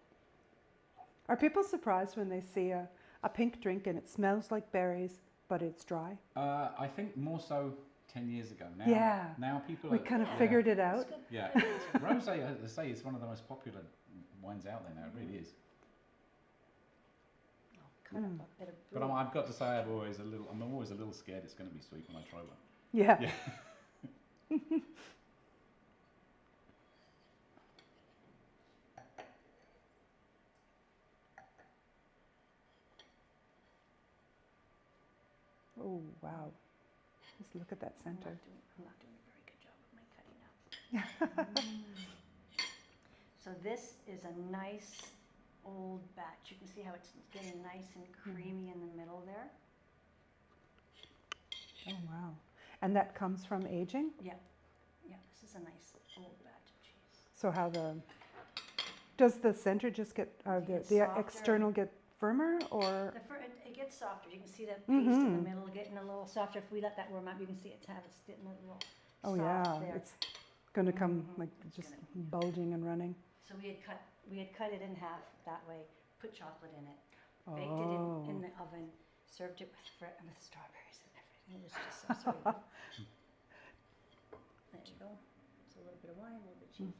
Are people surprised when they see a pink drink and it smells like berries, but it's dry? I think more so 10 years ago. Now, Yeah. now people We are, kind of figured it It's out. good. Yeah, rosé, as I say, is one of the most popular wines out there now. It really is. Cut up a bit of But brie. I've got to say, I'm always a little scared it's going to be sweet when I try one. Yeah. Yeah. Oh, wow. Just look at that I'm center. not doing a very good job of my cutting now. So this is a nice old batch. You can see how it's getting nice and creamy in the middle there. Oh, wow. And that comes from aging? Yeah, yeah. This is a nice old batch of cheese. So does the center just get, It gets the softer. external get firmer, or? It gets softer. You can see the paste in the middle getting a little softer. If we let that warm up, you can see it's getting a little Oh soft yeah, there. it's going to come like It's just gonna- bulging and running. So we had cut it in half that way, put chocolate in it, baked Oh. it in the oven, served it with strawberries and everything. It was just so sweet. There you go. So a little bit of wine, a little bit of cheese.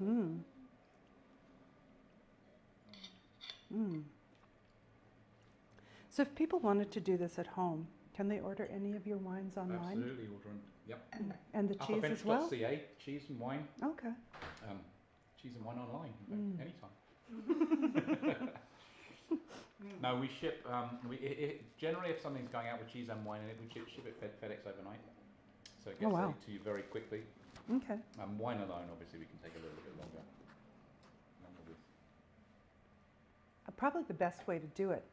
So if people wanted to do this at home, can they order any of your wines online? Absolutely, ordering. Yep. And the cheese as well? Upperbench.ca, cheese and wine. Okay. Cheese and wine online, anytime. No, we ship. Generally, if something's going out with cheese and wine in it, we ship it FedEx overnight, so it gets wow. to you very quickly. Okay. Wine alone, obviously, we can take a little bit longer. with. Probably the best way to do it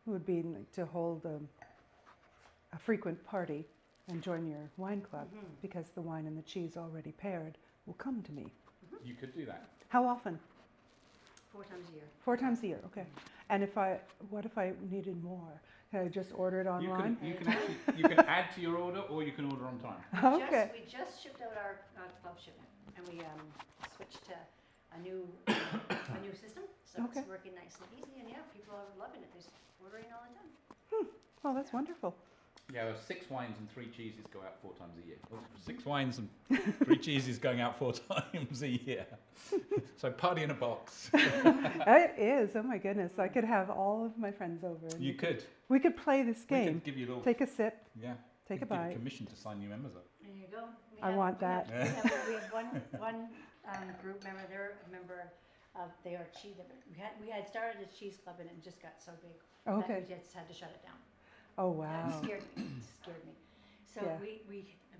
would be like to hold a frequent party and join your wine club, because the wine and the cheese already paired will come to me. You could do that. How often? 4 times a year. 4 times a year, okay. And what if I needed more? Can I just order it online? You can actually you can add to your order, or you can order on time. Okay. We just shipped out our club shipment, and we switched to a new system, so Okay. it's working nice and easy. And yeah, people are loving it. They're ordering all the time. Oh, that's wonderful. Yeah, well, 6 wines and 3 cheeses go out 4 times a year. 6 wines and 3 cheeses going out 4 times a year. So party in a box. It is. Oh my goodness! I could have all of my friends over. And You could. We could play this We game. could give you a little. Take a sip. Yeah. Take a Give bite. permission to sign new members up. There you go. I want that. We have one group member. They're a member of. They are cheese. We had started a cheese club, and it just got so big that Okay. we just had to shut it down. Oh It wow. scared me. It scared me. So Yeah.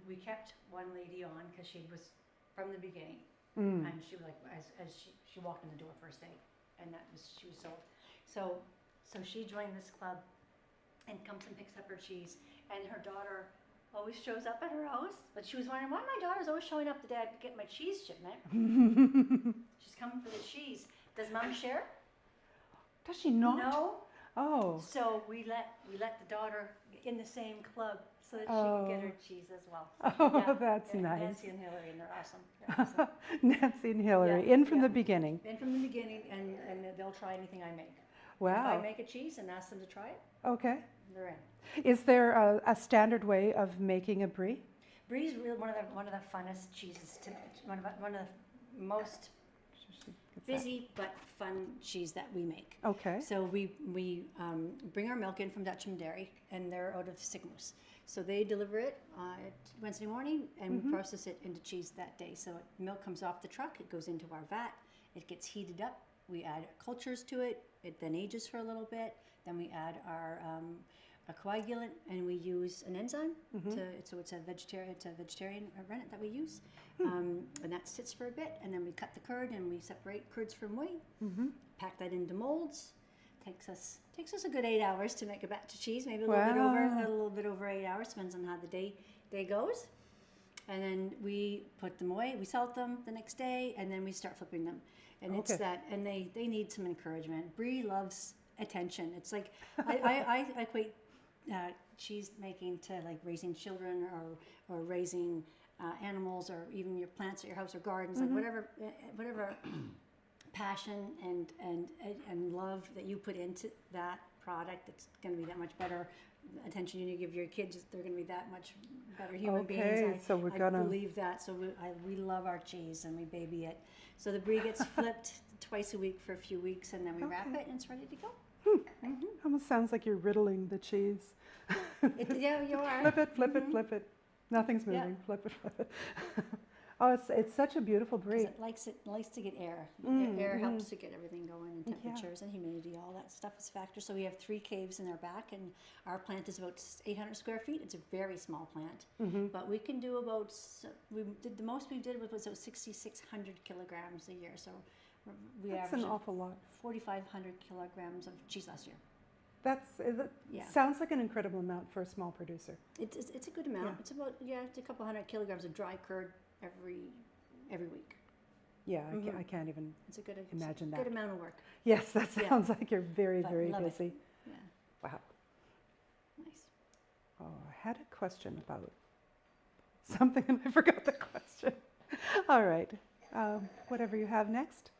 we kept one lady on because she was from the beginning, Mm. and she was like as she walked in the door first day, and she was sold. So she joined this club, and comes and picks up her cheese, and her daughter always shows up at her house. But she was wondering why my daughter's always showing up the day I get my cheese shipment. She's coming for the cheese. Does Mom share? Does she not? No. Oh, So we let the daughter in the same club so that she Oh. can get her cheese as well. Oh, that's nice. Nancy and Hillary, and they're awesome. They're awesome. Nancy and Hillary, Yeah, in from yeah. the beginning. And from the beginning, and they'll try anything I make. If Wow. I make a cheese and ask them to try it, Okay. they're in. Is there a standard way of making a brie? Brie is really one of the funnest cheeses to one of the most busy but fun cheese that we make. Okay. So we bring our milk in from Dutchman Dairy, and they're out of Sycamore. So they deliver it Wednesday morning, and we process it into cheese that day. So milk comes off the truck, it goes into our vat, it gets heated up, we add cultures to it, it then ages for a little bit, then we add our a coagulant, and we use an enzyme. So it's a vegetarian rennet that we use, and that sits for a bit, and then we cut the curd and we separate curds from whey. Pack that into molds. Takes us a good 8 hours to make a batch of cheese, maybe a little bit over 8 hours, depends on how the day goes. And then we put them away. We salt them the next day, and then we start flipping them. And it's that, and they need some encouragement. Brie loves attention. It's like I equate cheese making to like raising children or raising animals, or even your plants at your house or gardens, like whatever passion and love that you put into that product, it's going to be that much better. Attention you give your kids, they're going to be that much better human beings. So we're I gonna believe that. So we love our cheese and we baby it. So the brie gets flipped twice a week for a few weeks, and then we wrap it and it's ready to go. almost sounds like you're riddling the cheese. Yeah, you are. Flip it, flip it, flip it. Nothing's moving. Flip it, flip it. Oh, it's such a beautiful 'Cause brie. it likes to get air. Air helps to get everything going, and temperatures and humidity, all that stuff is factors. So we have 3 caves in our back, and our plant is about 800 square feet. It's a very small plant, but we can do about. The most we did was about 6,600 kilograms a year. So we That's an averaged awful lot. 4,500 kilograms of cheese last year. It sounds like an incredible amount for a small producer. It's a good amount. Yeah. It's about it's a couple hundred kilograms of dry curd every week. Yeah, I can't even It's a good imagine good that. amount of work. Yes, that sounds like you're very, But very love it. busy. Yeah, Wow. nice. Oh, I had a question about something and I forgot the question. All right. Whatever you have next.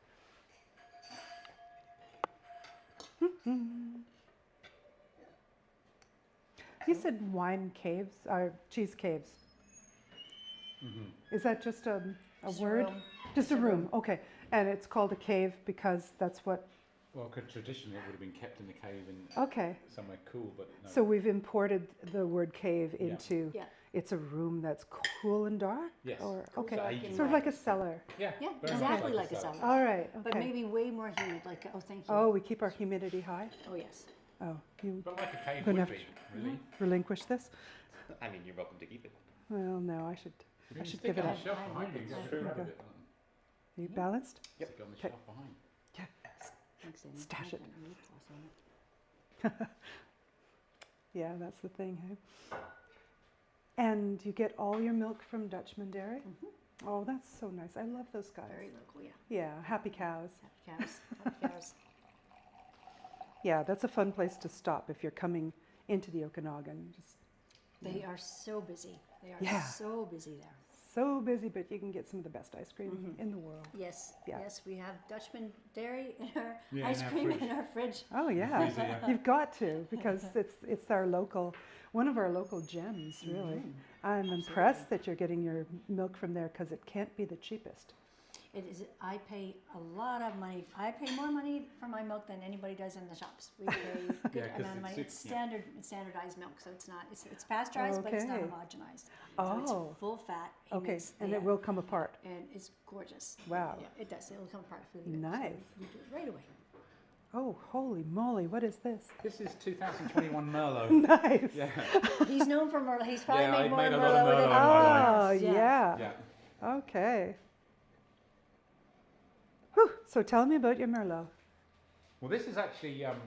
You said wine caves, or cheese caves. Is that just a Just a word? room. Just a room, okay. And it's called a cave because that's what, Well, traditionally it would have been kept in the cave in okay. somewhere cool, but no. So we've imported the word cave into, Yeah. it's a room that's cool and dark? Yes. Or, Cool, okay, dark, and sort of like a cellar. Yeah, Yeah, very much exactly like a cellar. All right, okay. But maybe way more humid. Like thank you. Oh, we keep our humidity high? Oh, yes. Oh, you But like a cave Gonna would have be, really. relinquish this? I mean, you're welcome to keep it. Well, no, I should You can give stick it on up. the shelf I behind you. like Just it. screw There it you a bit. Are you balanced? Stick it on the Okay. shelf behind. Yeah. Thanks, Amy. Stash I it. got a lip gloss on it. Yeah, that's the thing, hey? And you get all your milk from Dutchman Dairy? Oh, that's so nice. I love those guys. Very local, yeah. Yeah, happy cows. Happy cows. Happy cows. Yeah, that's a fun place to stop if you're coming into the Okanagan. Just They are so busy. They are Yeah. so busy there. so busy, but you can get some of the best ice cream in the world. Yes. Yeah. Yes, we have Dutchman Dairy in our Yeah, ice in our cream fridge. in our fridge. Oh yeah, Freezer, yeah. you've got to because it's our local, one of our local gems, really. I'm impressed that you're getting your milk from there because it can't be the cheapest. It is. I pay a lot of money. I pay more money for my milk than anybody does in the shops. We pay a good 'cause amount of money. it's It's yeah. standardized milk, so it's not. It's pasteurized, but it's not Okay. homogenized. Oh. So it's full fat. Okay, and it will come apart. And it's gorgeous. Wow. Yeah, it does. It'll come apart if we leave it. Nice. So we do it right away. Oh, holy moly, what is this? This is 2021 Merlot. Nice. Yeah. He's known for Merlot. He's probably Yeah, made I've more made a lot Merlot of with it. Merlot in my Oh, life. yeah. Yeah. Okay. Whew. So tell me about your Merlot. Well, this is actually, I'm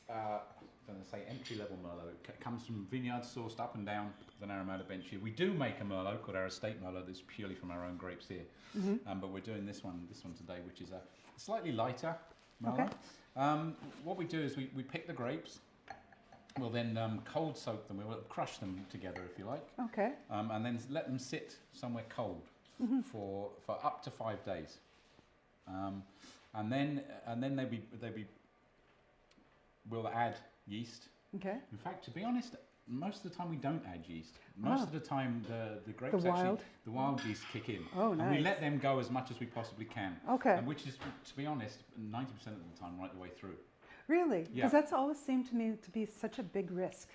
going to say entry-level Merlot. It comes from vineyards sourced up and down the Upper Bench here. We do make a Merlot called our estate Merlot that's purely from our own grapes here. But we're doing this one today, which is a slightly lighter Merlot. Okay. What we do is we pick the grapes. We'll then cold soak them. We'll crush them together, if you like, Okay. and then let them sit somewhere cold for up to 5 days. And then we'll add yeast. Okay. In fact, to be honest, most of the time we don't add yeast. Most of the time the grapes the wild yeast kick in. Oh, And nice. we let them go as much as we possibly can. Okay. And which is, to be honest, 90% of the time right the way through. Really? Yeah. Because that's always seemed to me to be such a big risk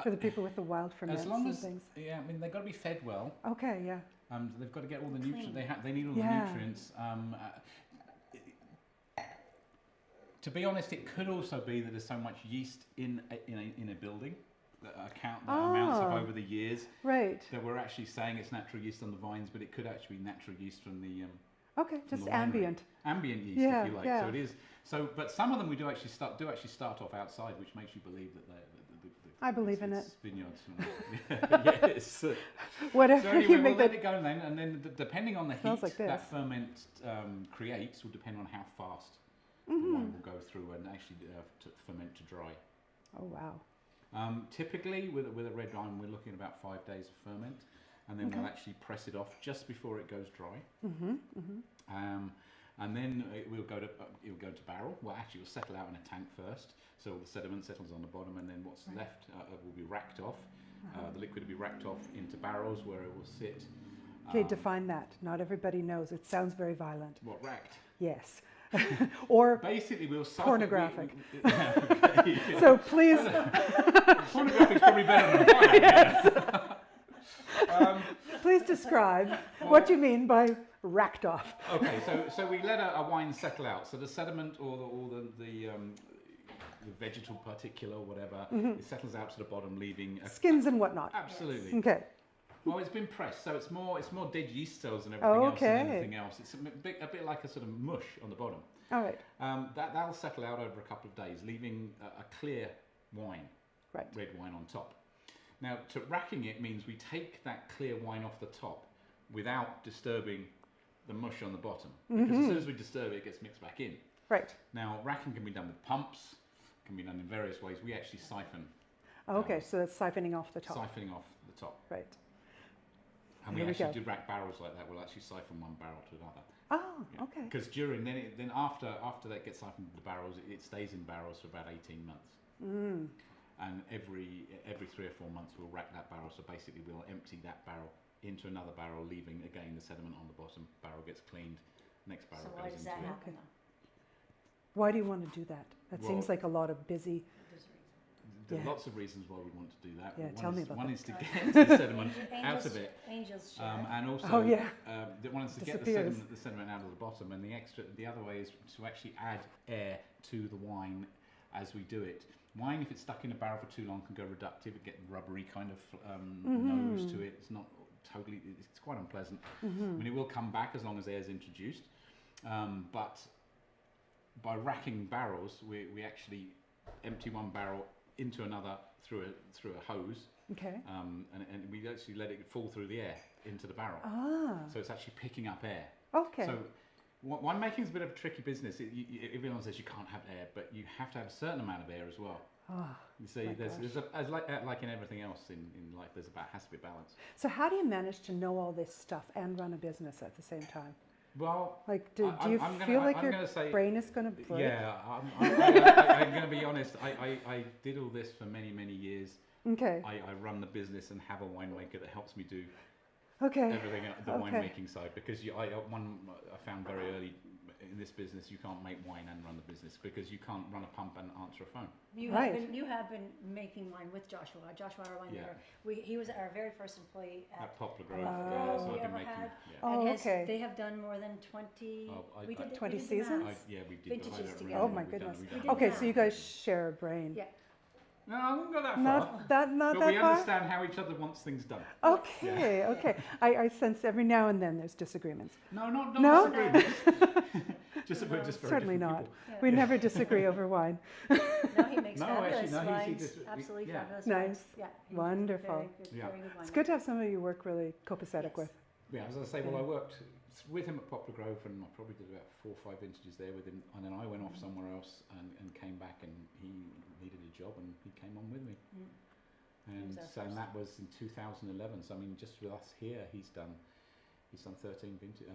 for the people with the wild ferments As long and as, things. yeah, I mean, they've got to be fed well. Okay, yeah. They've got to get all the Clean. nutrients. They need all Yeah. the nutrients. To be honest, it could also be that there's so much yeast in a building that amounts up over the years Right. that we're actually saying it's natural yeast on the vines, but it could actually be natural yeast from the Okay, from just the winery. ambient. Ambient yeast, Yeah, if you like. yeah. So it is. So, but some of them we do actually start off outside, which makes you believe that I believe in it's vineyards. Yes. Whatever So anyway, you we'll make let that. it go then, and then depending on the Smells heat like this. that ferment creates will depend on how fast the Mm-hmm. wine will go through and actually to ferment to dry. Oh, wow. Typically, with a red wine, we're looking at about 5 days of ferment, and then we'll actually press it off just before it goes dry. And then it'll go to barrel. Well, actually, it'll settle out in a tank first, so all the sediment settles on the bottom, and then what's left will be racked off. The liquid will be racked off into barrels where it will sit. Okay, define that. Not everybody knows. It sounds very violent. What, racked? Yes. Or Basically, we'll cycle. pornographic. Okay. So please, Pornographic's probably better than wine. please describe what you mean by racked off. Okay, so we let a wine settle out. So the sediment or the vegetal particle or whatever, it settles out to the bottom, leaving Skins and whatnot. absolutely. Okay. Well, it's been pressed, so it's more dead yeast cells and everything else Okay. than anything else. It's a bit like a sort of mush on the bottom. All right. That'll settle out over a couple of days, leaving a clear wine, Right. red wine on top. Now, racking it means we take that clear wine off the top without disturbing the mush on the bottom. Because as soon as we disturb it, it gets mixed back in. Right. Now, racking can be done with pumps, can be done in various ways. We actually siphon, Okay, so that's siphoning off the top. siphoning off the top. Right. And Here we we go. actually do rack barrels like that. We'll actually siphon one barrel to another. Oh, okay. Because then after that gets siphoned into the barrels, it stays in barrels for about 18 months. And every 3 or 4 months we'll rack that barrel. So basically we'll empty that barrel into another barrel, leaving again the sediment on the bottom. Barrel gets cleaned. Next barrel So goes why does into that it. happen? Why do you want to do that? That Well- seems like a lot of busy. There are Yeah. lots of reasons why we want to do that. Yeah, One tell me about One that. is to get the sediment out Angels, of it. Angels share. And also, Oh, yeah. the one is to get Disappears. the sediment out of the bottom, and the other way is to actually add air to the wine as we do it. Wine, if it's stuck in a barrel for too long, can go reductive. It get rubbery kind of nose to it. It's not totally. It's quite unpleasant. I mean, it will come back as long as air is introduced, but by racking barrels, we actually empty one barrel into another through a hose. Okay. And we actually let it fall through the air into the barrel. Ah, So it's actually picking up air. okay. So winemaking is a bit of a tricky business. Everyone says you can't have air, but you have to have a certain amount of air as well. Ah, You see, my there's like in everything else in life, has to be a balance. so how do you manage to know all this stuff and run a business at the same time? Well, Like, do I'm you gonna- feel like I'm your gonna say- brain is going to break? yeah, I'm going to be honest. I did all this for many, many years. Okay. I run the business and have a winemaker that helps me do Okay. everything at the Okay. winemaking side, because I found very early in this business you can't make wine and run the business, because you can't run a pump and answer a phone. You Right. have been making wine with Joshua, our winemaker. He was our very first employee At at Poplar Grove, Oh. so I've You been ever making. had- Yeah. Oh, and okay. they have done more than 20. Oh, I- we did, I- we 20 did the seasons? maths. Yeah, we did. Vintages but I don't together. remember. Oh my We've done- goodness. we've We done did Okay, the so you guys share a brain. Yeah. No, I wouldn't go that far. Not but that we far? understand how each other wants things done. Okay, okay. I sense every now and then there's disagreements. No, not No? disagreements. just that we're just very Certainly different not. people. Yeah. We never disagree over wine. No, he makes No, fabulous actually, no, he wines. just- Absolutely yeah. fabulous Nice. wines. Yeah. he- Wonderful. Very good, Yeah. very good wine. It's good to have somebody you work really copacetic Yes. with. Yeah, as I say, well, I worked with him at Poplar Grove, and I probably did about 4 or 5 vintages there with him, and then I went off somewhere else and came back, and he needed a job, and he came on with me. And so and that was in 2011. So I mean, just with us here, he's done 13 vintage,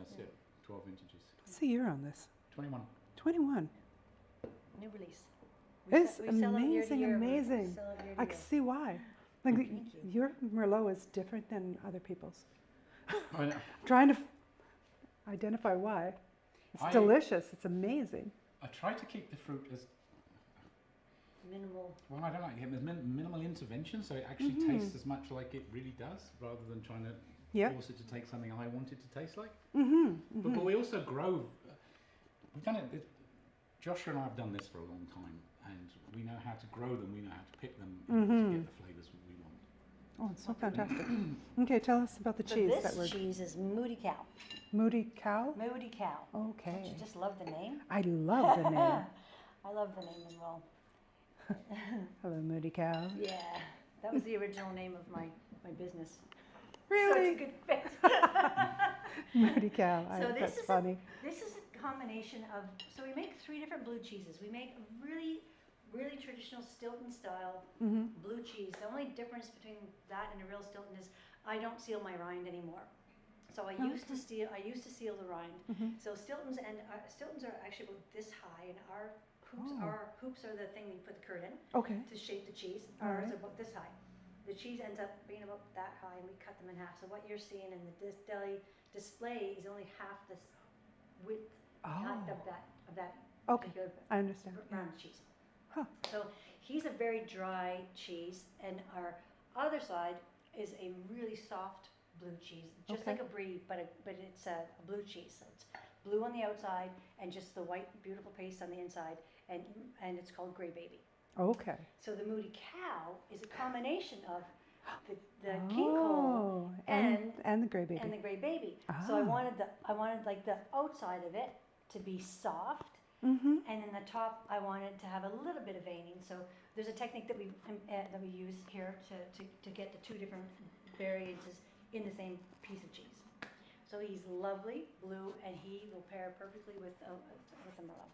12 vintages. What's the year on this? 21. 21. New release. It's We sell it year to amazing, year. We amazing. sell it year to I year. can see why. Like Thank you. your Merlot is different than other people's. I know. Trying to identify why. It's delicious. It's amazing. I try to keep the fruit as Minimal. well. I don't like it. There's minimal intervention, so it actually tastes as much like it really does, rather than trying to force it to take something I want it to taste like. But we also grow. We've done it. Joshua and I have done this for a long time, and we know how to grow them. We know how to pick them to get the flavors we want. Oh, it's so fantastic. Okay, tell us about the So cheese this that we're cheese is Moody Cow. Moody Cow. Moody Cow. Don't Okay. you just love the name? I love the name. I love the name as well. Hello, Moody Cow. Yeah, that was the original name of my business. Really? So it's a good fit. Moody Cow. So That's funny. This is a combination of, so we make 3 different blue cheeses. We make a really, really traditional Stilton style blue cheese. The only difference between that and a real Stilton is I don't seal my rind anymore. So I used to seal the rind. So Stiltons are actually about this high, and our hoops are the thing we put the curd in Okay. to shape the cheese. All Ours right. are about this high. The cheese ends up being about that high, and we cut them in half. So what you're seeing in the deli display is only half the width of that Okay. particular I understand. Yeah. round cheese. Huh. So he's a very dry cheese, and our other side is a really soft blue cheese, just Okay. like a brie, but it's a blue cheese. So it's blue on the outside and just the white, beautiful paste on the inside, and it's called Grey Baby. Okay. So the Moody Cow is a combination of the king cole and the Grey Baby. and the Grey Baby. So I wanted like the outside of it to be soft, and in the top I wanted to have a little bit of veining. So there's a technique that we use here to get the 2 different variances in the same piece of cheese. So he's lovely blue, and he will pair perfectly with a Merlot.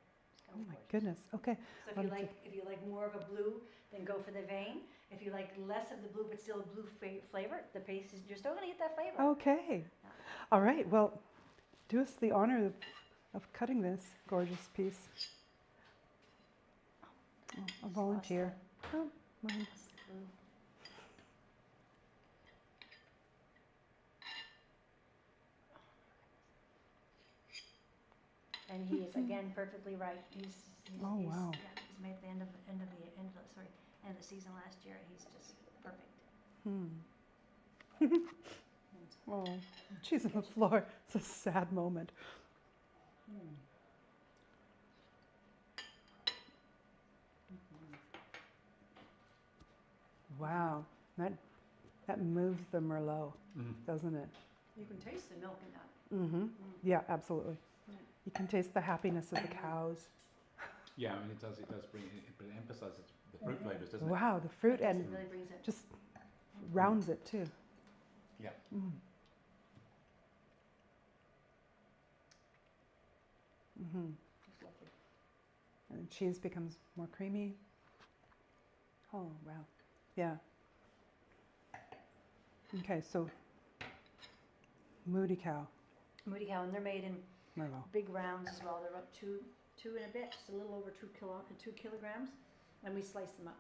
Oh my goodness. Okay. So if you like more of a blue, then go for the vein. If you like less of the blue but still a blue flavor, the paste is, you're still going to get that flavor. Okay. All right. Well, do us the honor of cutting this gorgeous piece. Oh, a volunteer. Oh, mine. And he is again perfectly right. He's Oh, wow. Yeah, he's made at the end of the season last year. He's just perfect. Oh, cheese on the floor. It's a sad moment. Wow, that moves the Merlot, doesn't it? You can taste the milk in that. Yeah, absolutely. You can taste the happiness of the cows. Yeah, I mean it does bring it, but it emphasizes the fruit flavors, doesn't it? Wow, the fruit Yes, and it really brings it. just rounds it too. Yeah. It's lovely. And the cheese becomes more creamy. Oh, wow. Yeah. Okay, so Moody Cow, Moody Cow, and they're made in Merlot. big rounds as well. They're up two and a bit, just a little over 2 kilograms, and we slice them up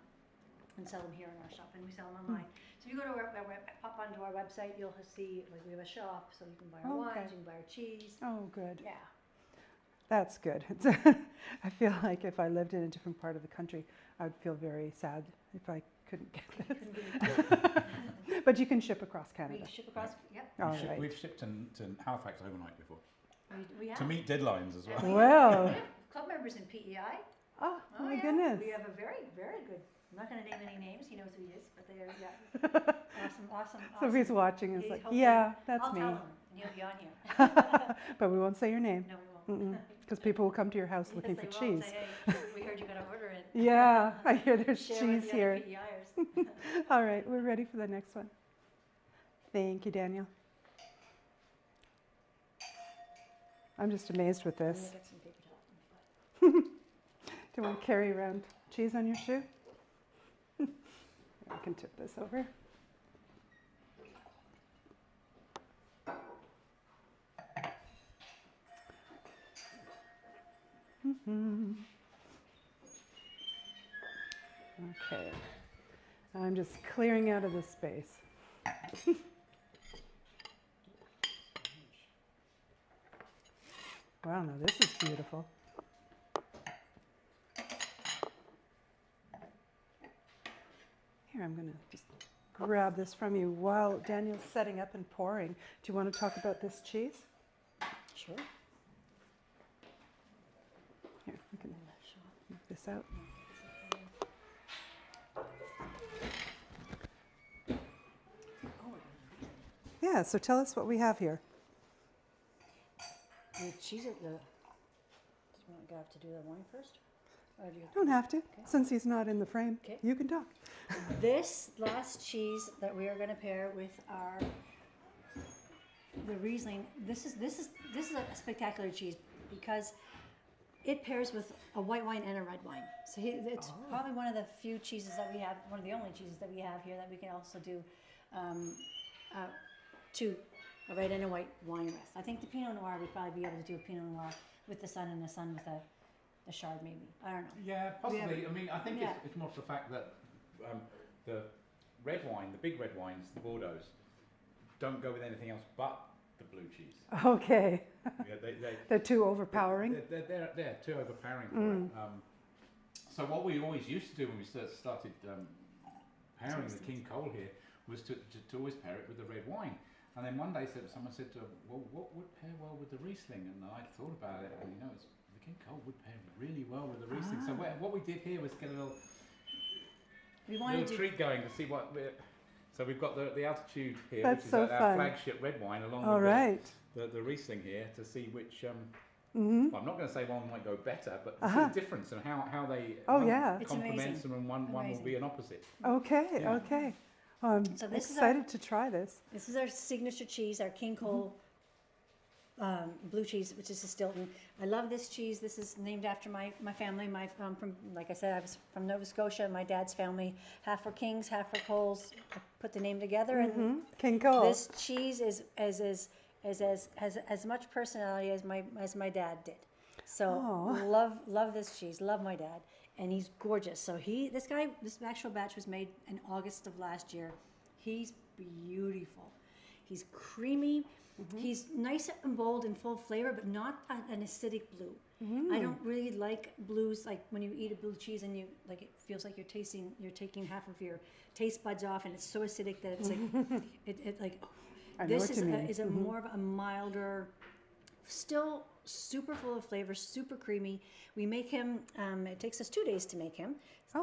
and sell them here in our shop, and we sell them online. So if you go to pop onto our website, you'll see like we have a shop, so you can buy our wines, you can buy our cheese. Oh, good. Yeah. That's good. I feel like if I lived in a different part of the country, I would feel very sad if I couldn't get this. But you can ship across Canada. We ship across. Yep. All right. We've shipped to Halifax overnight before We have. to meet deadlines as well. Well. We have club members in PEI. Oh, my yeah. goodness. We have a very, very good. I'm not going to name any names. He knows who he is, but they are awesome. So if he's watching, it's He- like, hopefully- yeah, that's I'll me. tell him, and he'll be on here. But we won't say your name. No, we won't. Because people will come to your house Yes, looking they for will. cheese. Say, hey, we heard you got to order it. Yeah, I hear there's Share with cheese the here. other PEIers. All right, we're ready for the next one. Thank you, Daniel. I'm just amazed with I'm this. gonna get some paper towel. Do you want to carry around cheese on your shoe? I can tip this over. Okay, I'm just clearing out of the space. Wow, now this is beautiful. Here, I'm going to just grab this from you while Daniel's setting up and pouring. Do you want to talk about this cheese? Sure. Here, we can move this out. Yeah, so tell us what we have here. The cheese at the. Do you want to have to do the wine first? Or do you? Don't have to, since he's not in the frame. Okay. You can talk. This last cheese that we are going to pair with the Riesling. This is a spectacular cheese because it pairs with a white wine and a red wine. So it's probably one of the few cheeses that we have, one of the only cheeses that we have here that we can also do a red and a white wine with. I think the Pinot Noir we'd probably be able to do a Pinot Noir with the sun and the sun with the Chard maybe. I don't know. Yeah, possibly. I mean, I think Yeah. it's more the fact that the red wine, the big red wines, the Bordeaux's, don't go with anything else but the blue cheese. Okay. Yeah, They're too overpowering. They're too overpowering for it. So what we always used to do when we started pairing the King Cole here was to always pair it with the red wine. And then one day someone said, well, what would pair well with the Riesling? And I thought about it, and the King Cole would pair really well with the Riesling. So what we did here was get a little treat going to see what so we've got the altitude here, That's which is so our fun. flagship red wine, along All with right. the Riesling here, to see which. Well, I'm not going to say one might go better, but to see the difference and how they Oh, yeah. It's complements amazing. them, and one will Amazing. be an opposite. Okay, Yeah. okay. I'm So this is excited to try this. This is our signature cheese, our King Cole blue cheese, which is a Stilton. I love this cheese. This is named after my family. From, like I said, I was from Nova Scotia. My dad's family, half were Kings, half were Coles. I put the name together, and King Cole. this cheese has as much personality as my dad did. So love this cheese. Love my dad, and he's gorgeous. So this actual batch was made in August of last year. He's beautiful. He's creamy. He's nice and bold and full of flavor, but not an acidic blue. I don't really like blues, like when you eat a blue cheese and it feels like you're taking half of your taste buds off, and it's so acidic that it's like I know this what you mean. is a more of a milder, still super full of flavor, super creamy. We make him, it takes us 2 days to make him,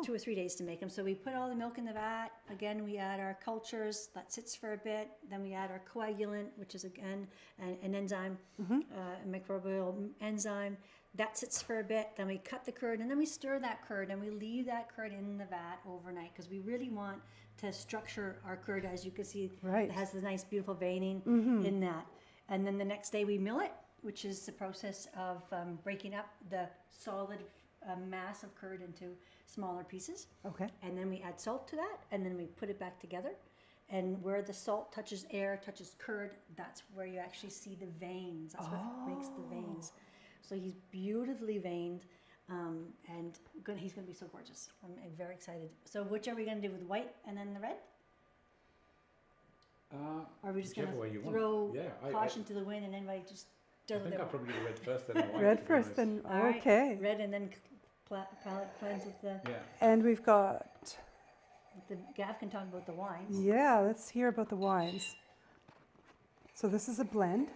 2 or 3 days to make him. So we put all the milk in the vat. Again, we add our cultures, that sits for a bit. Then we add our coagulant, which is again an enzyme, a microbial enzyme. That sits for a bit. Then we cut the curd, and then we stir that curd, and we leave that curd in the vat overnight because we really want to structure our curd, as you can see. Right. It has the nice, beautiful veining in that. And then the next day we mill it, which is the process of breaking up the solid mass of curd into smaller pieces. Okay. And then we add salt to that, and then we put it back together. And where the salt touches air, touches curd, that's where you actually see the veins. That's what makes the veins. So he's beautifully veined, and he's going to be so gorgeous. I'm very excited. So which are we going to do, with white and then the red? Or are we just going Whichever way you to want. throw Yeah, caution to the wind and everybody just I does what think they I'll want? probably do red first, then the white. Red to be first, honest. then All right, okay. red, and then palate cleanse with the. Yeah. And we've got, Gav can talk about the wines. yeah, let's hear about the wines. So this is a blend.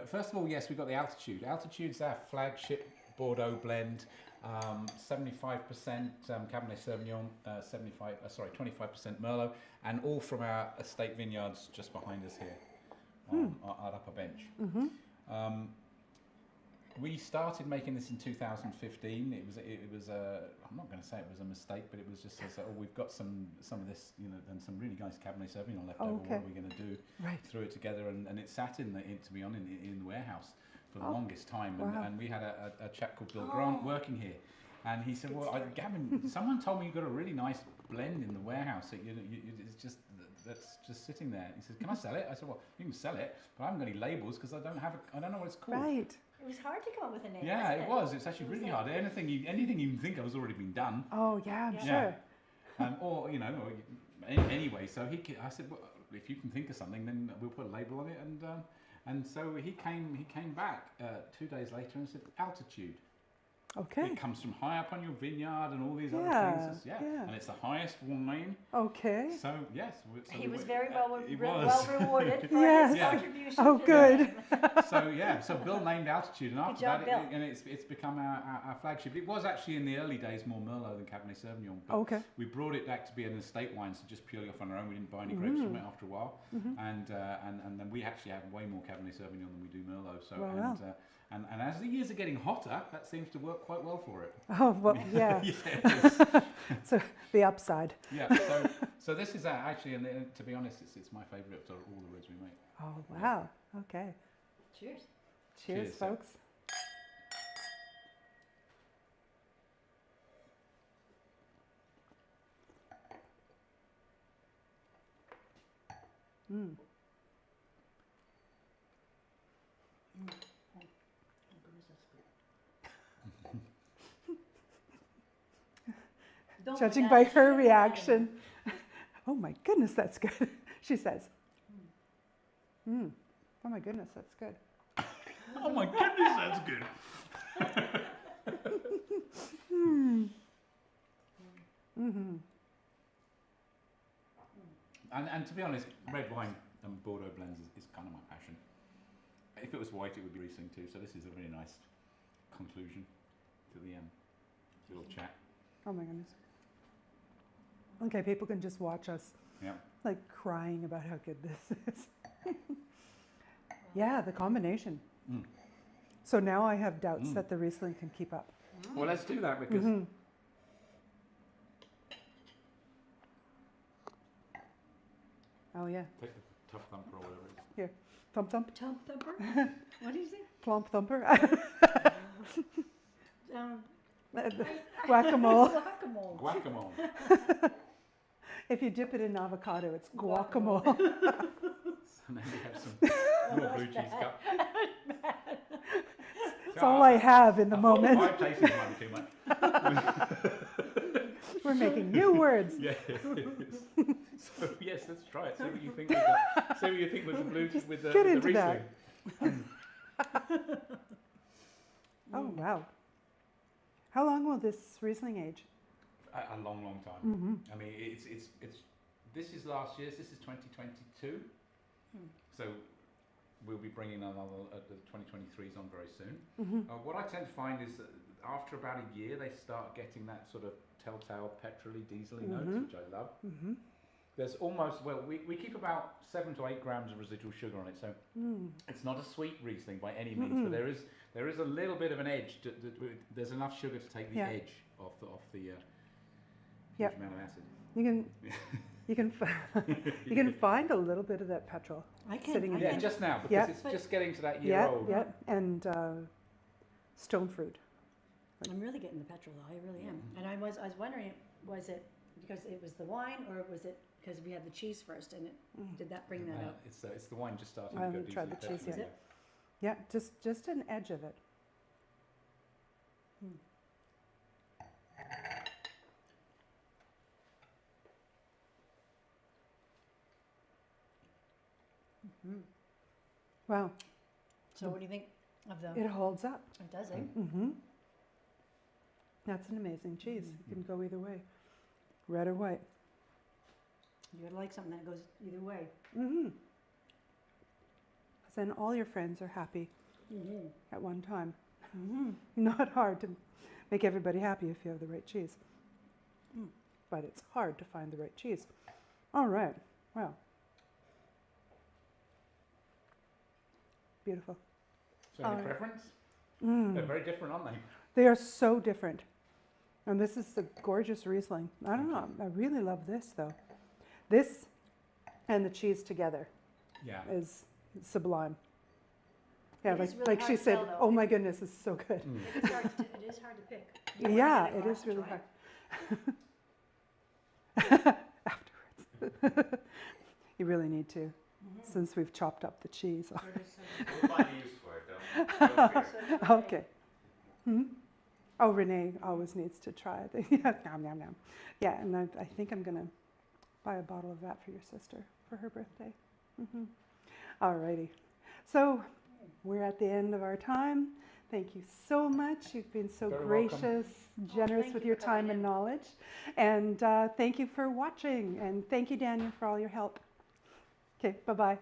First of all, yes, we've got the Altitude. Altitude's our flagship Bordeaux blend. 75% Cabernet Sauvignon, 25% Merlot, and all from our estate vineyards just behind us here at Upper Bench. We started making this in 2015. It was I'm not going to say it was a mistake, but it was just we've got some of this, and some really nice Cabernet Sauvignon left over. Okay. What are we going to do? Right. Threw it together, and it sat in the warehouse for the longest time, Wow. and we had a chap called Bill Grant working here, and he said, "Well, Gavin, someone told me you've got a really nice blend in the warehouse that it's just that's just sitting there." He said, "Can I sell it?" I said, "Well, you can sell it, but I haven't got any labels because I don't know what it's called." Right. It was hard to come up with a name. Yeah, wasn't it was. It's actually really hard. Anything you can think of has already been done. Oh, yeah, I'm Yeah. sure. Or anyway. So I said, well, if you can think of something, then we'll put a label on it. And so he came back 2 days later and said, altitude. Okay. It comes from high up on your vineyard and all these Yeah, other things. yeah. And it's the highest wine. Okay. So yes, so He we was were- very well it was. rewarded for Yes. his Yeah. contribution. Oh, to the good. name. So Bill named altitude, and after job, that, Bill. and it's become our flagship. It was actually in the early days more Merlot than Cabernet Sauvignon, but Okay. we brought it back to be an estate wine, so just purely off on our own. We didn't buy any grapes from it after a while, and then we actually have way more Cabernet Sauvignon than we do Merlot. So Wow. and as the years are getting hotter, that seems to work quite well for it. Oh, well, yeah. Yes. So the upside. Yeah. So this is actually, and to be honest, it's my favourite of all the reds we make. Oh, wow. Okay. Cheers. Cheers, Cheers, folks. Mm. Oh, goodness, that's good. Don't Judging forget- by her reaction. Oh my goodness, that's good. She says. Mm. Oh my goodness, that's good. Oh my goodness, that's good. Mm-hmm. And to be honest, red wine and Bordeaux blends is kind of my passion. If it was white, it would be Riesling too. So this is a very nice conclusion to the little chat. Oh my goodness. Okay, people can just watch us Yeah. like crying about how good this is. Yeah, the combination. Mm. So now I have doubts that the Riesling can keep up. Well, let's do that because Mhm. Oh yeah. take the top thumper or whatever it is. Here. Thump thump. Tump thumper? What do you say? Plump thumper. Um, Guacamole. guacamole. Guacamole. If you dip it in avocado, it's guacamole. So now we have some more blue cheese cup. That's all I have in the moment. 5 tastings might be too much. We're making new words. Yeah. So yes, let's try it. See what you think with the blue with the get with into the that. Riesling. Oh wow. How long will this Riesling age? A long, long time. Mm-hmm. I mean, it's. This is last year's. This is 2022. So we'll be bringing another. The 2023s on very soon. Mm-hmm. What I tend to find is that after about a year, they start getting that sort of telltale petrol-y, diesel-y notes, which I love. Mm-hmm. There's almost, well, we keep about 7 to 8 grams of residual sugar on it, so it's not a sweet Riesling by any means, but there is a little bit of an edge. There's enough sugar to take the Yeah. edge off the huge Yep. amount of acid. You can you can find a little bit of that petrol I can. sitting in Yeah, there. just now, because Yeah. it's just getting to that year Yeah, old. yeah, and stone fruit. I'm really getting the petrol though. I really am. And I was wondering, was it because it was the wine, or was it because we had the cheese first, and it did that bring that out? It's the wine just starting I to go haven't tried diesel the cheese petrol, yet. Yeah, just an edge of it. Wow, So what do you think of the? it holds up. It does, eh? Mm-hmm. That's an amazing cheese. You can go either way, red or white. You gotta like something that goes either way. Mm-hmm. Because then all your friends are happy at one time. Not hard to make everybody happy if you have the right cheese. But it's hard to find the right cheese. All right. Wow. Beautiful. So any Alright. preference? They're very different, aren't they? They are so different. And this is the gorgeous Riesling. I don't know. I really love this though. This and the cheese together Yeah. is sublime. Yeah, It is really like hard she to said, tell, though. oh my goodness, this is so good. It is hard to pick. You wanna Yeah, get it lost is and really try hard. Afterwards. You really need to, since we've chopped up the cheese. We'll find a use for it, don't fear. Okay. Hmm? Oh, Renee always needs to try it. Yeah, nom, nom, nom. Yeah, and I think I'm going to buy a bottle of that for your sister for her birthday. Mm-hmm. All righty. So we're at the end of our time. Thank you so much. You've been so Very gracious, welcome. generous thank with you your for coming time and in. knowledge. And thank you for watching. And thank you, Daniel, for all your help. Okay, bye-bye.